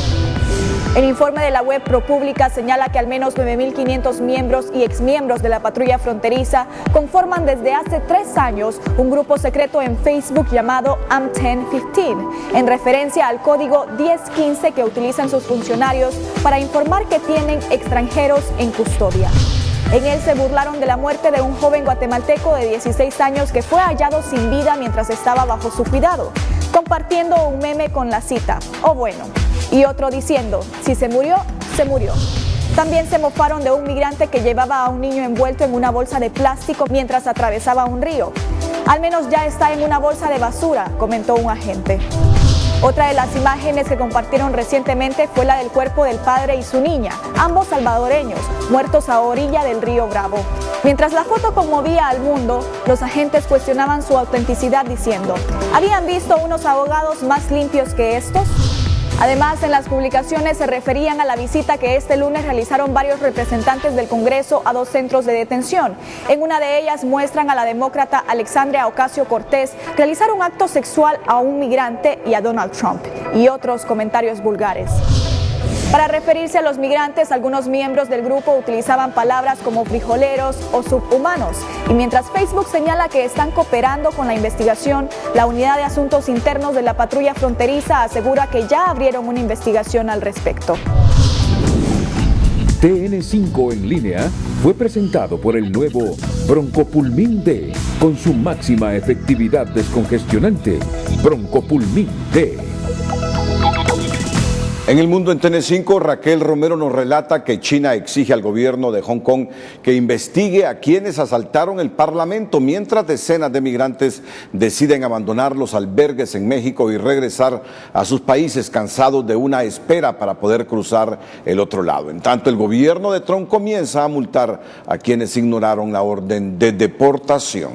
El informe de la web ProPublica señala que al menos 9.500 miembros y exmiembros de la patrulla fronteriza conforman desde hace 3 años un grupo secreto en Facebook llamado I'm 1015, en referencia al código 1015 que utilizan sus funcionarios para informar que tienen extranjeros en custodia. En él se burlaron de la muerte de un joven guatemalteco de 16 años que fue hallado sin vida mientras estaba bajo su cuidado, compartiendo un meme con la cita, "Oh bueno", y otro diciendo, "Si se murió, se murió". También se mofaron de un migrante que llevaba a un niño envuelto en una bolsa de plástico mientras atravesaba un río. "Al menos ya está en una bolsa de basura", comentó un agente. Otra de las imágenes que compartieron recientemente fue la del cuerpo del padre y su niña, ambos salvadoreños, muertos a orilla del río Bravo. Mientras la foto conmovía al mundo, los agentes cuestionaban su autenticidad diciendo, ¿habían visto unos abogados más limpios que estos? Además, en las publicaciones se referían a la visita que este lunes realizaron varios representantes del Congreso a 2 centros de detención. En una de ellas muestran a la demócrata Alexandria Ocasio-Cortez realizar un acto sexual a un migrante y a Donald Trump, y otros comentarios vulgares. Para referirse a los migrantes, algunos miembros del grupo utilizaban palabras como frijoleros o subhumanos. Y mientras Facebook señala que están cooperando con la investigación, la Unidad de Asuntos Internos de la Patrulla Fronteriza asegura que ya abrieron una investigación al respecto. TN5 en línea fue presentado por el nuevo Broncopulmin D, con su máxima efectividad descongestionante. Broncopulmin D. En el mundo en TN5, Raquel Romero nos relata que China exige al gobierno de Hong Kong que investigue a quienes asaltaron el Parlamento, mientras decenas de migrantes deciden abandonar los albergues en México y regresar a sus países cansados de una espera para poder cruzar el otro lado. En tanto, el gobierno de Trump comienza a multar a quienes ignoraron la orden de deportación.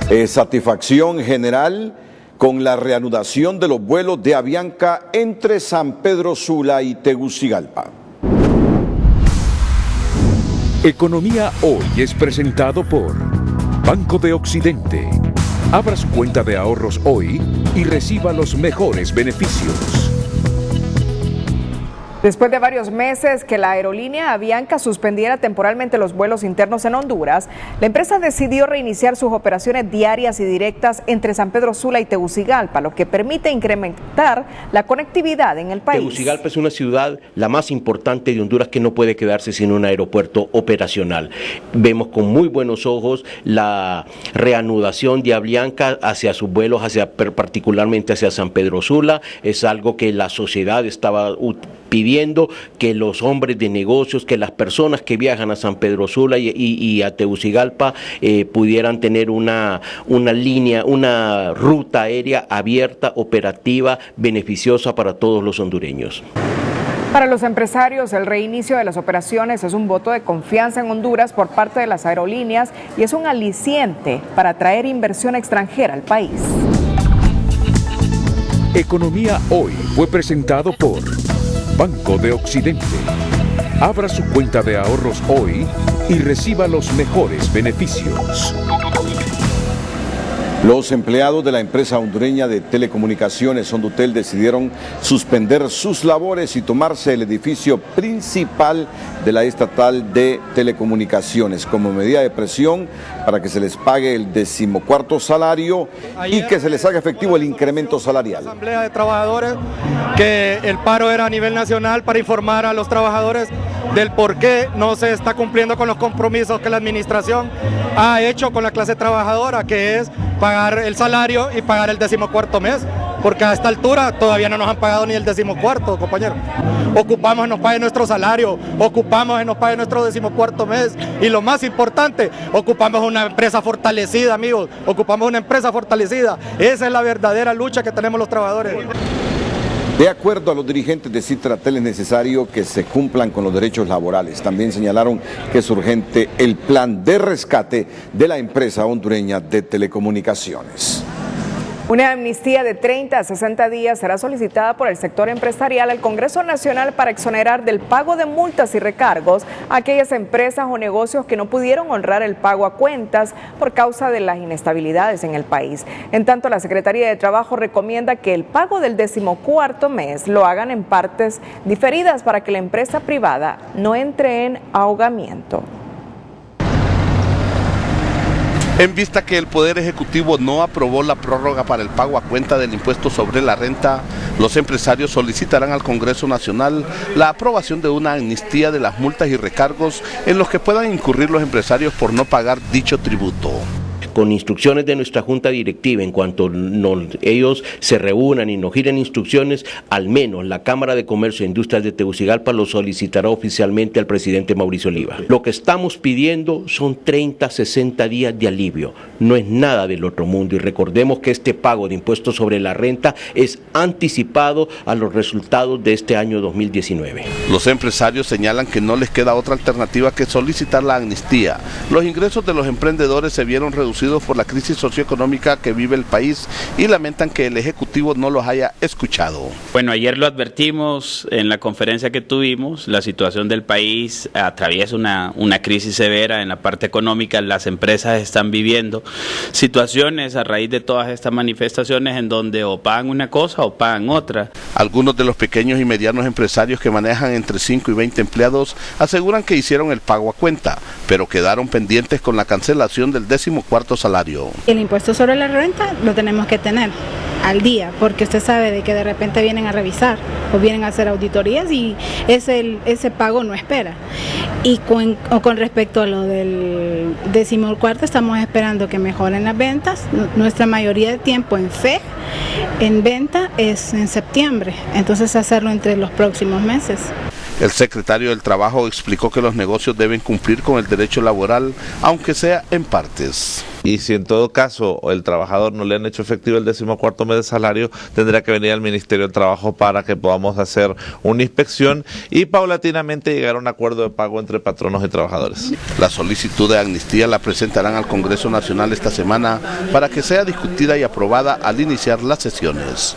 Es satisfacción general con la reanudación de los vuelos de Avianca entre San Pedro Sula y Tegucigalpa. Economía Hoy es presentado por Banco de Occidente. Abra su cuenta de ahorros hoy y reciba los mejores beneficios. Después de varios meses que la aerolínea Avianca suspendiera temporalmente los vuelos internos en Honduras, la empresa decidió reiniciar sus operaciones diarias y directas entre San Pedro Sula y Tegucigalpa, lo que permite incrementar la conectividad en el país. Tegucigalpa es una ciudad la más importante de Honduras que no puede quedarse sin un aeropuerto operacional. Vemos con muy buenos ojos la reanudación de Avianca hacia sus vuelos, particularmente hacia San Pedro Sula. Es algo que la sociedad estaba pidiendo, que los hombres de negocios, que las personas que viajan a San Pedro Sula y a Tegucigalpa pudieran tener una línea, una ruta aérea abierta, operativa, beneficiosa para todos los hondureños. Para los empresarios, el reinicio de las operaciones es un voto de confianza en Honduras por parte de las aerolíneas y es un aliciente para atraer inversión extranjera al país. Economía Hoy fue presentado por Banco de Occidente. Abra su cuenta de ahorros hoy y reciba los mejores beneficios. Los empleados de la empresa hondureña de telecomunicaciones Hondutel decidieron suspender sus labores y tomarse el edificio principal de la estatal de telecomunicaciones como medida de presión para que se les pague el 14º salario y que se les haga efectivo el incremento salarial. Asamblea de trabajadores, que el paro era a nivel nacional para informar a los trabajadores del por qué no se está cumpliendo con los compromisos que la administración ha hecho con la clase trabajadora, que es pagar el salario y pagar el 14º mes, porque a esta altura todavía no nos han pagado ni el 14º, compañero. Ocupamos que nos paguen nuestro salario, ocupamos que nos paguen nuestro 14º mes y lo más importante, ocupamos una empresa fortalecida, amigos, ocupamos una empresa fortalecida. Esa es la verdadera lucha que tenemos los trabajadores. De acuerdo a los dirigentes de Citratel, es necesario que se cumplan con los derechos laborales. También señalaron que es urgente el plan de rescate de la empresa hondureña de telecomunicaciones. Una amnistía de 30 a 60 días será solicitada por el sector empresarial al Congreso Nacional para exonerar del pago de multas y recargos a aquellas empresas o negocios que no pudieron honrar el pago a cuentas por causa de las inestabilidades en el país. En tanto, la Secretaría de Trabajo recomienda que el pago del 14º mes lo hagan en partes diferidas para que la empresa privada no entre en ahogamiento. En vista que el Poder Ejecutivo no aprobó la prórroga para el pago a cuenta del impuesto sobre la renta, los empresarios solicitarán al Congreso Nacional la aprobación de una amnistía de las multas y recargos en los que puedan incurrir los empresarios por no pagar dicho tributo. Con instrucciones de nuestra Junta Directiva, en cuanto ellos se reúnan y nos giren instrucciones, al menos la Cámara de Comercio e Industrias de Tegucigalpa lo solicitará oficialmente al presidente Mauricio Oliva. Lo que estamos pidiendo son 30, 60 días de alivio, no es nada del otro mundo, y recordemos que este pago de impuestos sobre la renta es anticipado a los resultados de este año 2019. Los empresarios señalan que no les queda otra alternativa que solicitar la amnistía. Los ingresos de los emprendedores se vieron reducidos por la crisis socioeconómica que vive el país y lamentan que el Ejecutivo no los haya escuchado. Bueno, ayer lo advertimos en la conferencia que tuvimos, la situación del país atraviesa una crisis severa en la parte económica, las empresas están viviendo situaciones a raíz de todas estas manifestaciones en donde o pagan una cosa o pagan otra. Algunos de los pequeños y medianos empresarios que manejan entre 5 y 20 empleados aseguran que hicieron el pago a cuenta, pero quedaron pendientes con la cancelación del 14º salario. El impuesto sobre la renta lo tenemos que tener al día, porque usted sabe de que de repente vienen a revisar o vienen a hacer auditorías y ese pago no espera. Y con respecto a lo del 14º, estamos esperando que mejoren las ventas. Nuestra mayoría de tiempo en venta es en septiembre, entonces hacerlo entre los próximos meses. El secretario del Trabajo explicó que los negocios deben cumplir con el derecho laboral, aunque sea en partes. Y si en todo caso el trabajador no le han hecho efectivo el 14º mes de salario, tendrá que venir al Ministerio del Trabajo para que podamos hacer una inspección y paulatinamente llegar a un acuerdo de pago entre patronos y trabajadores. La solicitud de amnistía la presentarán al Congreso Nacional esta semana para que sea discutida y aprobada al iniciar las sesiones.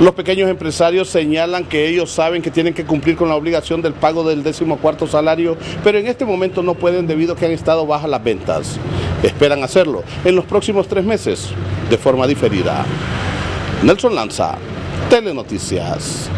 Los pequeños empresarios señalan que ellos saben que tienen que cumplir con la obligación del pago del 14º salario, pero en este momento no pueden debido a que han estado bajas las ventas. Esperan hacerlo en los próximos 3 meses, de forma diferida. Nelson Lanza, Telenoticias.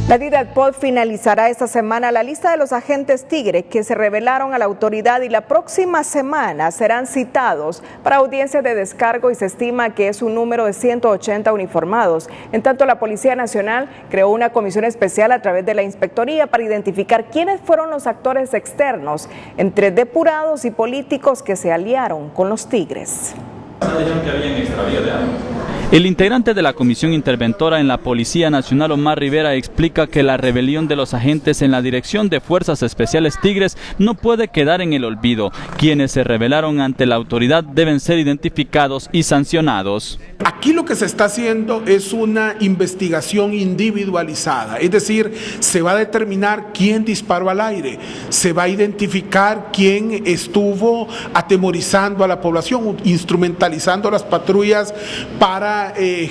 La DIDATPOL finalizará esta semana la lista de los agentes Tigre que se rebelaron a la autoridad y la próxima semana serán citados para audiencias de descargo y se estima que es un número de 180 uniformados. En tanto, la Policía Nacional creó una comisión especial a través de la Inspectoría para identificar quiénes fueron los actores externos, entre depurados y políticos que se aliaron con los Tigres. El integrante de la Comisión Interventora en la Policía Nacional, Omar Rivera, explica que la rebelión de los agentes en la Dirección de Fuerzas Especiales Tigres no puede quedar en el olvido. Quienes se rebelaron ante la autoridad deben ser identificados y sancionados. Aquí lo que se está haciendo es una investigación individualizada, es decir, se va a determinar quién disparó al aire, se va a identificar quién estuvo atemorizando a la población, instrumentalizando las patrullas para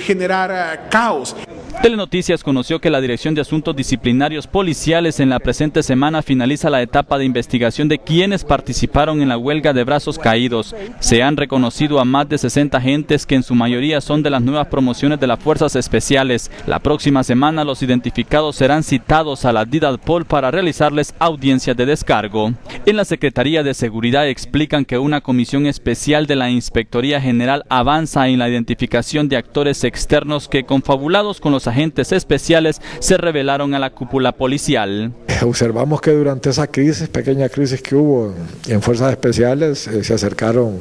generar caos. Telenoticias conoció que la Dirección de Asuntos Disciplinarios Policiales en la presente semana finaliza la etapa de investigación de quienes participaron en la huelga de brazos caídos. Se han reconocido a más de 60 agentes que en su mayoría son de las nuevas promociones de las Fuerzas Especiales. La próxima semana los identificados serán citados a la DIDATPOL para realizarles audiencias de descargo. En la Secretaría de Seguridad explican que una comisión especial de la Inspectoría General avanza en la identificación de actores externos que, confabulados con los agentes especiales, se rebelaron a la cúpula policial. Observamos que durante esa crisis, pequeña crisis que hubo en Fuerzas Especiales, se acercaron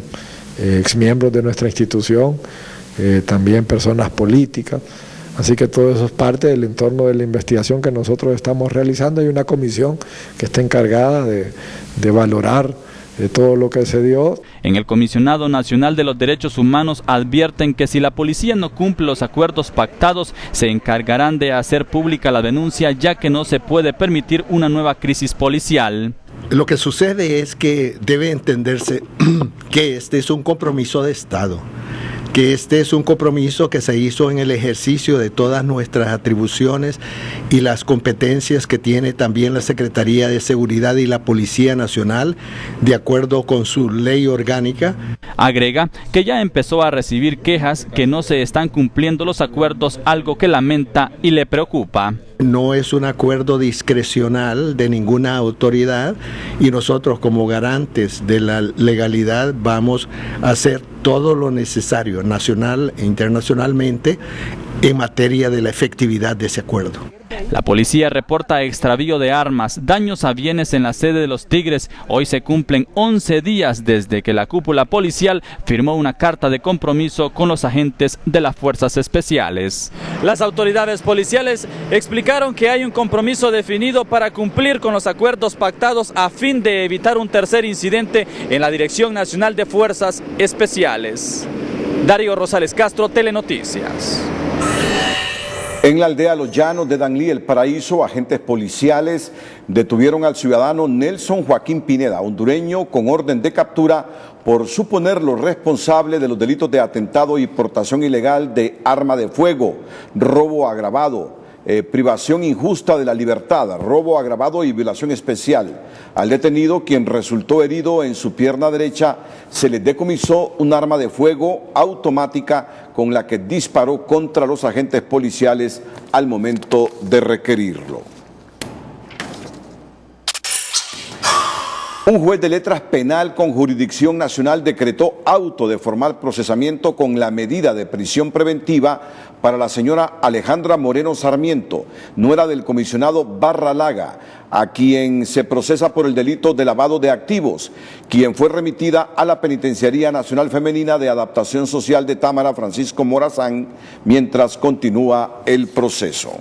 exmiembros de nuestra institución, también personas políticas, así que todo eso es parte del entorno de la investigación que nosotros estamos realizando. Hay una comisión que está encargada de valorar de todo lo que se dio. En el Comisionado Nacional de los Derechos Humanos advierten que si la policía no cumple los acuerdos pactados, se encargarán de hacer pública la denuncia, ya que no se puede permitir una nueva crisis policial. Lo que sucede es que debe entenderse que este es un compromiso de Estado. que este es un compromiso que se hizo en el ejercicio de todas nuestras atribuciones y las competencias que tiene también la Secretaría de Seguridad y la Policía Nacional, de acuerdo con su ley orgánica. Agrega que ya empezó a recibir quejas que no se están cumpliendo los acuerdos, algo que lamenta y le preocupa. No es un acuerdo discrecional de ninguna autoridad y nosotros como garantes de la legalidad vamos a hacer todo lo necesario nacional e internacionalmente en materia de la efectividad de ese acuerdo. La policía reporta extravío de armas, daños a bienes en la sede de los Tigres. Hoy se cumplen 11 días desde que la cúpula policial firmó una carta de compromiso con los agentes de las fuerzas especiales. Las autoridades policiales explicaron que hay un compromiso definido para cumplir con los acuerdos pactados a fin de evitar un tercer incidente en la Dirección Nacional de Fuerzas Especiales. Darío Rosales Castro, Telenoticias. En la aldea Los Llanos de Danlí, El Paraíso, agentes policiales detuvieron al ciudadano Nelson Joaquín Pineda, hondureño, con orden de captura por suponerlo responsable de los delitos de atentado y portación ilegal de arma de fuego, robo agravado, privación injusta de la libertad, robo agravado y violación especial. Al detenido, quien resultó herido en su pierna derecha, se le decomisó un arma de fuego automática con la que disparó contra los agentes policiales al momento de requerirlo. Un juez de letras penal con jurisdicción nacional decretó auto de formal procesamiento con la medida de prisión preventiva para la señora Alejandra Moreno Sarmiento, nuera del comisionado Barralaga, a quien se procesa por el delito de lavado de activos, quien fue remitida a la Penitenciaría Nacional Femenina de Adaptación Social de Támara, Francisco Morazán, mientras continúa el proceso.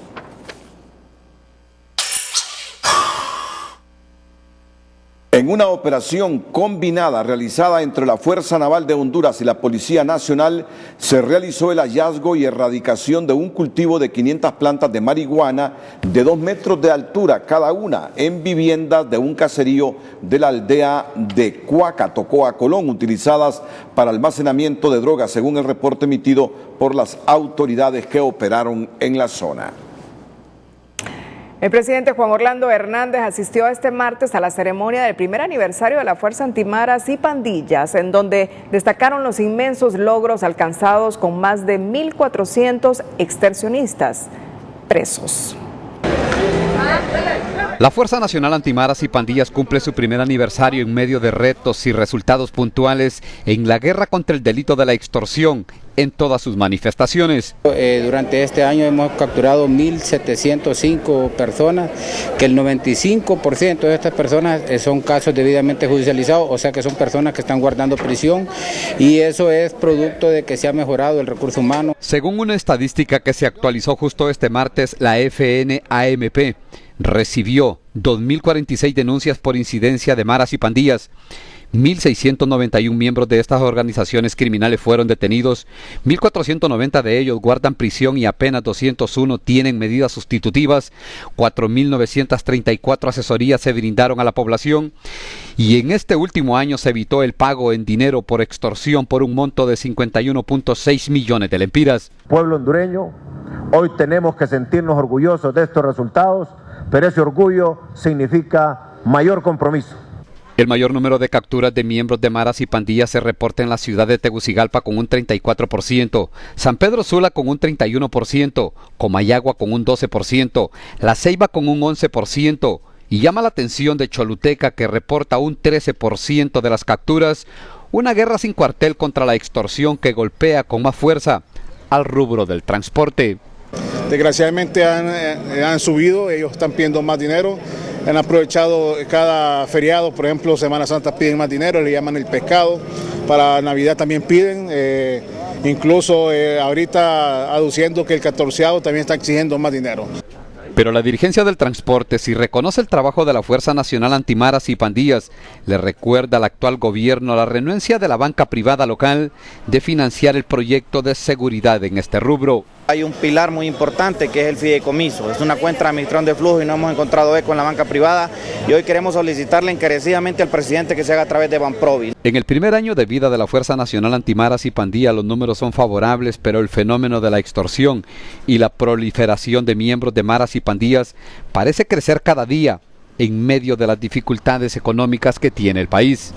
En una operación combinada realizada entre la Fuerza Naval de Honduras y la Policía Nacional, se realizó el hallazgo y erradicación de un cultivo de 500 plantas de marihuana de 2 metros de altura cada una en viviendas de un caserío de la aldea de Cuaca, Tocoa, Colón, utilizadas para almacenamiento de drogas, según el reporte emitido por las autoridades que operaron en la zona. El presidente Juan Orlando Hernández asistió este martes a la ceremonia del primer aniversario de la Fuerza Antimaras y Pandillas, en donde destacaron los inmensos logros alcanzados con más de 1.400 extorsionistas presos. La Fuerza Nacional Antimaras y Pandillas cumple su primer aniversario en medio de retos y resultados puntuales en la guerra contra el delito de la extorsión en todas sus manifestaciones. Durante este año hemos capturado 1.705 personas, que el 95% de estas personas son casos debidamente judicializados, o sea que son personas que están guardando prisión, y eso es producto de que se ha mejorado el recurso humano. Según una estadística que se actualizó justo este martes, la FNAMP recibió 2.046 denuncias por incidencia de maras y pandillas. 1.691 miembros de estas organizaciones criminales fueron detenidos, 1.490 de ellos guardan prisión y apenas 201 tienen medidas sustitutivas, 4.934 asesorías se brindaron a la población y en este último año se evitó el pago en dinero por extorsión por un monto de 51.6 millones de lempiras. Pueblo hondureño, hoy tenemos que sentirnos orgullosos de estos resultados, pero ese orgullo significa mayor compromiso. El mayor número de capturas de miembros de maras y pandillas se reporta en la ciudad de Tegucigalpa con un 34%, San Pedro Sula con un 31%, Comayagua con un 12%, La Ceiba con un 11%, y llama la atención de Choluteca, que reporta un 13% de las capturas, una guerra sin cuartel contra la extorsión que golpea con más fuerza al rubro del transporte. Desgraciadamente han subido, ellos están pidiendo más dinero, han aprovechado cada feriado, por ejemplo Semana Santa piden más dinero, le llaman el pescado, para Navidad también piden, incluso ahorita aduciendo que el 14º también está exigiendo más dinero. Pero la dirigencia del transporte, si reconoce el trabajo de la Fuerza Nacional Antimaras y Pandillas, le recuerda al actual gobierno la renuencia de la banca privada local de financiar el proyecto de seguridad en este rubro. Hay un pilar muy importante que es el fideicomiso. Es una cuenta de administración de flujo y no hemos encontrado eco en la banca privada y hoy queremos solicitarle encarecidamente al presidente que se haga a través de Banprovi. En el primer año de vida de la Fuerza Nacional Antimaras y Pandilla los números son favorables, pero el fenómeno de la extorsión y la proliferación de miembros de maras y pandillas parece crecer cada día en medio de las dificultades económicas que tiene el país.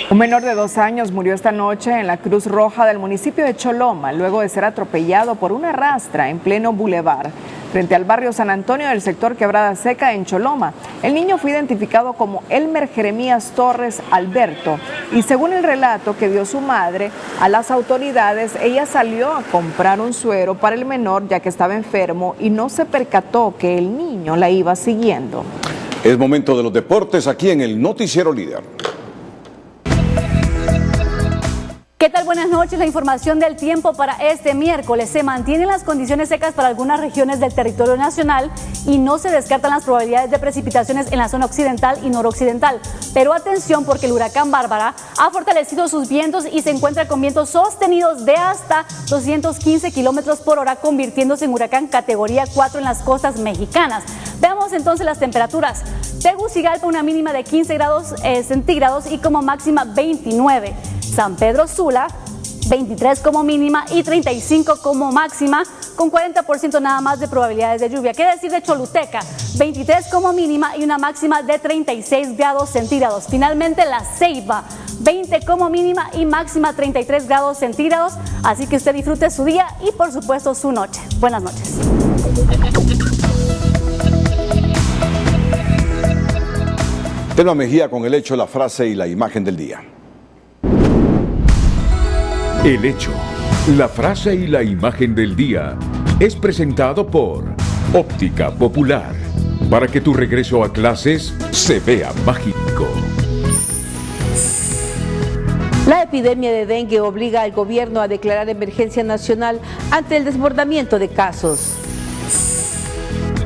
Un menor de 2 años murió esta noche en la Cruz Roja del municipio de Choloma, luego de ser atropellado por una rastra en pleno bulevar, frente al barrio San Antonio del sector Quebrada Seca en Choloma. El niño fue identificado como Elmer Jeremías Torres Alberto y según el relato que dio su madre a las autoridades, ella salió a comprar un suero para el menor ya que estaba enfermo y no se percató que el niño la iba siguiendo. Es momento de los deportes aquí en el Noticiero Líder. ¿Qué tal? Buenas noches. La información del tiempo para este miércoles. Se mantienen las condiciones secas para algunas regiones del territorio nacional y no se descartan las probabilidades de precipitaciones en la zona occidental y noroccidental. Pero atención porque el huracán Bárbara ha fortalecido sus vientos y se encuentra con vientos sostenidos de hasta 215 kilómetros por hora, convirtiéndose en huracán categoría 4 en las costas mexicanas. Veamos entonces las temperaturas. Tegucigalpa una mínima de 15 grados centígrados y como máxima 29. San Pedro Sula, 23 como mínima y 35 como máxima, con 40% nada más de probabilidades de lluvia. ¿Qué decir de Choluteca? 23 como mínima y una máxima de 36 grados centígrados. Finalmente La Ceiba, 20 como mínima y máxima 33 grados centígrados. Así que usted disfrute su día y por supuesto su noche. Buenas noches. Telma Mejía con el hecho, la frase y la imagen del día. El hecho, la frase y la imagen del día es presentado por Óptica Popular, para que tu regreso a clases se vea mágico. La epidemia de dengue obliga al gobierno a declarar emergencia nacional ante el desbordamiento de casos.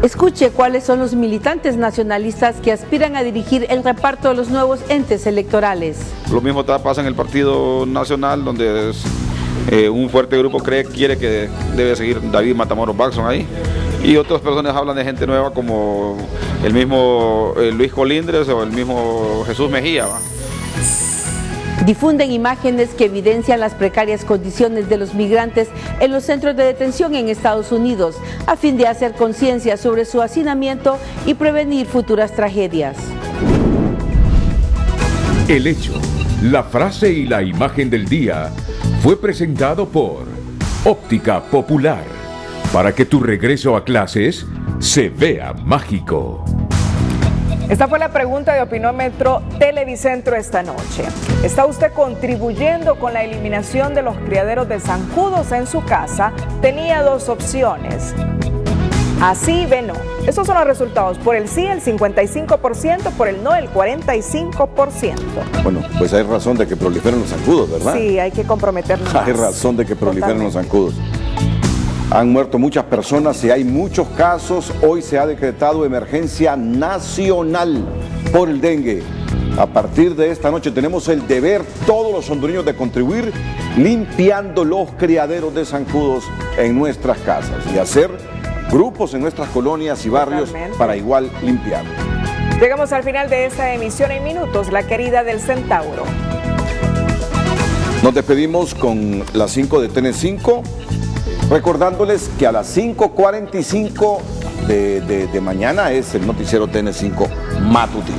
Escuche cuáles son los militantes nacionalistas que aspiran a dirigir el reparto de los nuevos entes electorales. Lo mismo pasa en el Partido Nacional, donde un fuerte grupo quiere que debe seguir David Matamoros Baxson ahí. Y otras personas hablan de gente nueva como el mismo Luis Colindres o el mismo Jesús Mejía, ¿va? Difunden imágenes que evidencian las precarias condiciones de los migrantes en los centros de detención en Estados Unidos, a fin de hacer conciencia sobre su hacinamiento y prevenir futuras tragedias. El hecho, la frase y la imagen del día fue presentado por Óptica Popular, para que tu regreso a clases se vea mágico. Esta fue la pregunta de Opinómetro Televicentro esta noche. ¿Está usted contribuyendo con la eliminación de los criaderos de zancudos en su casa? Tenía 2 opciones. Así ve no. Estos son los resultados. Por el sí, el 55%, por el no, el 45%. Bueno, pues hay razón de que proliferen los zancudos, ¿verdad? Sí, hay que comprometernos más. Hay razón de que proliferen los zancudos. Han muerto muchas personas y hay muchos casos. Hoy se ha decretado emergencia nacional por el dengue. A partir de esta noche tenemos el deber, todos los hondureños, de contribuir limpiando los criaderos de zancudos en nuestras casas y hacer grupos en nuestras colonias y barrios para igual limpiar. Llegamos al final de esta emisión en minutos, la querida del Centauro. Nos despedimos con las 5 de TN5. Recordándoles que a las 5:45 de mañana es el noticiero TN5 matutino.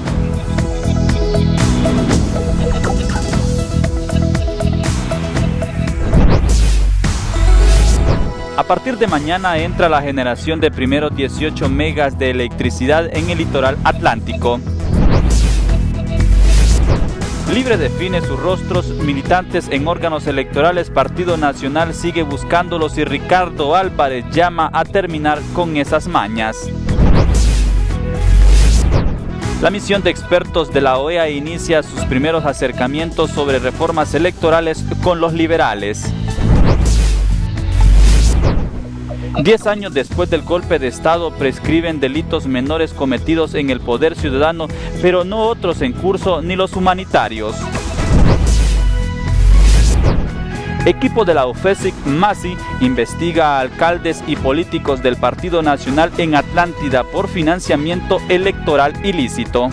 A partir de mañana entra la generación de primeros 18 megas de electricidad en el litoral atlántico. Libre define sus rostros, militantes en órganos electorales, Partido Nacional sigue buscándolos y Ricardo Álvarez llama a terminar con esas mañas. La misión de expertos de la OEA inicia sus primeros acercamientos sobre reformas electorales con los liberales. 10 años después del golpe de Estado prescriben delitos menores cometidos en el poder ciudadano, pero no otros en curso ni los humanitarios. Equipo de la OFESIC MASI investiga a alcaldes y políticos del Partido Nacional en Atlántida por financiamiento electoral ilícito.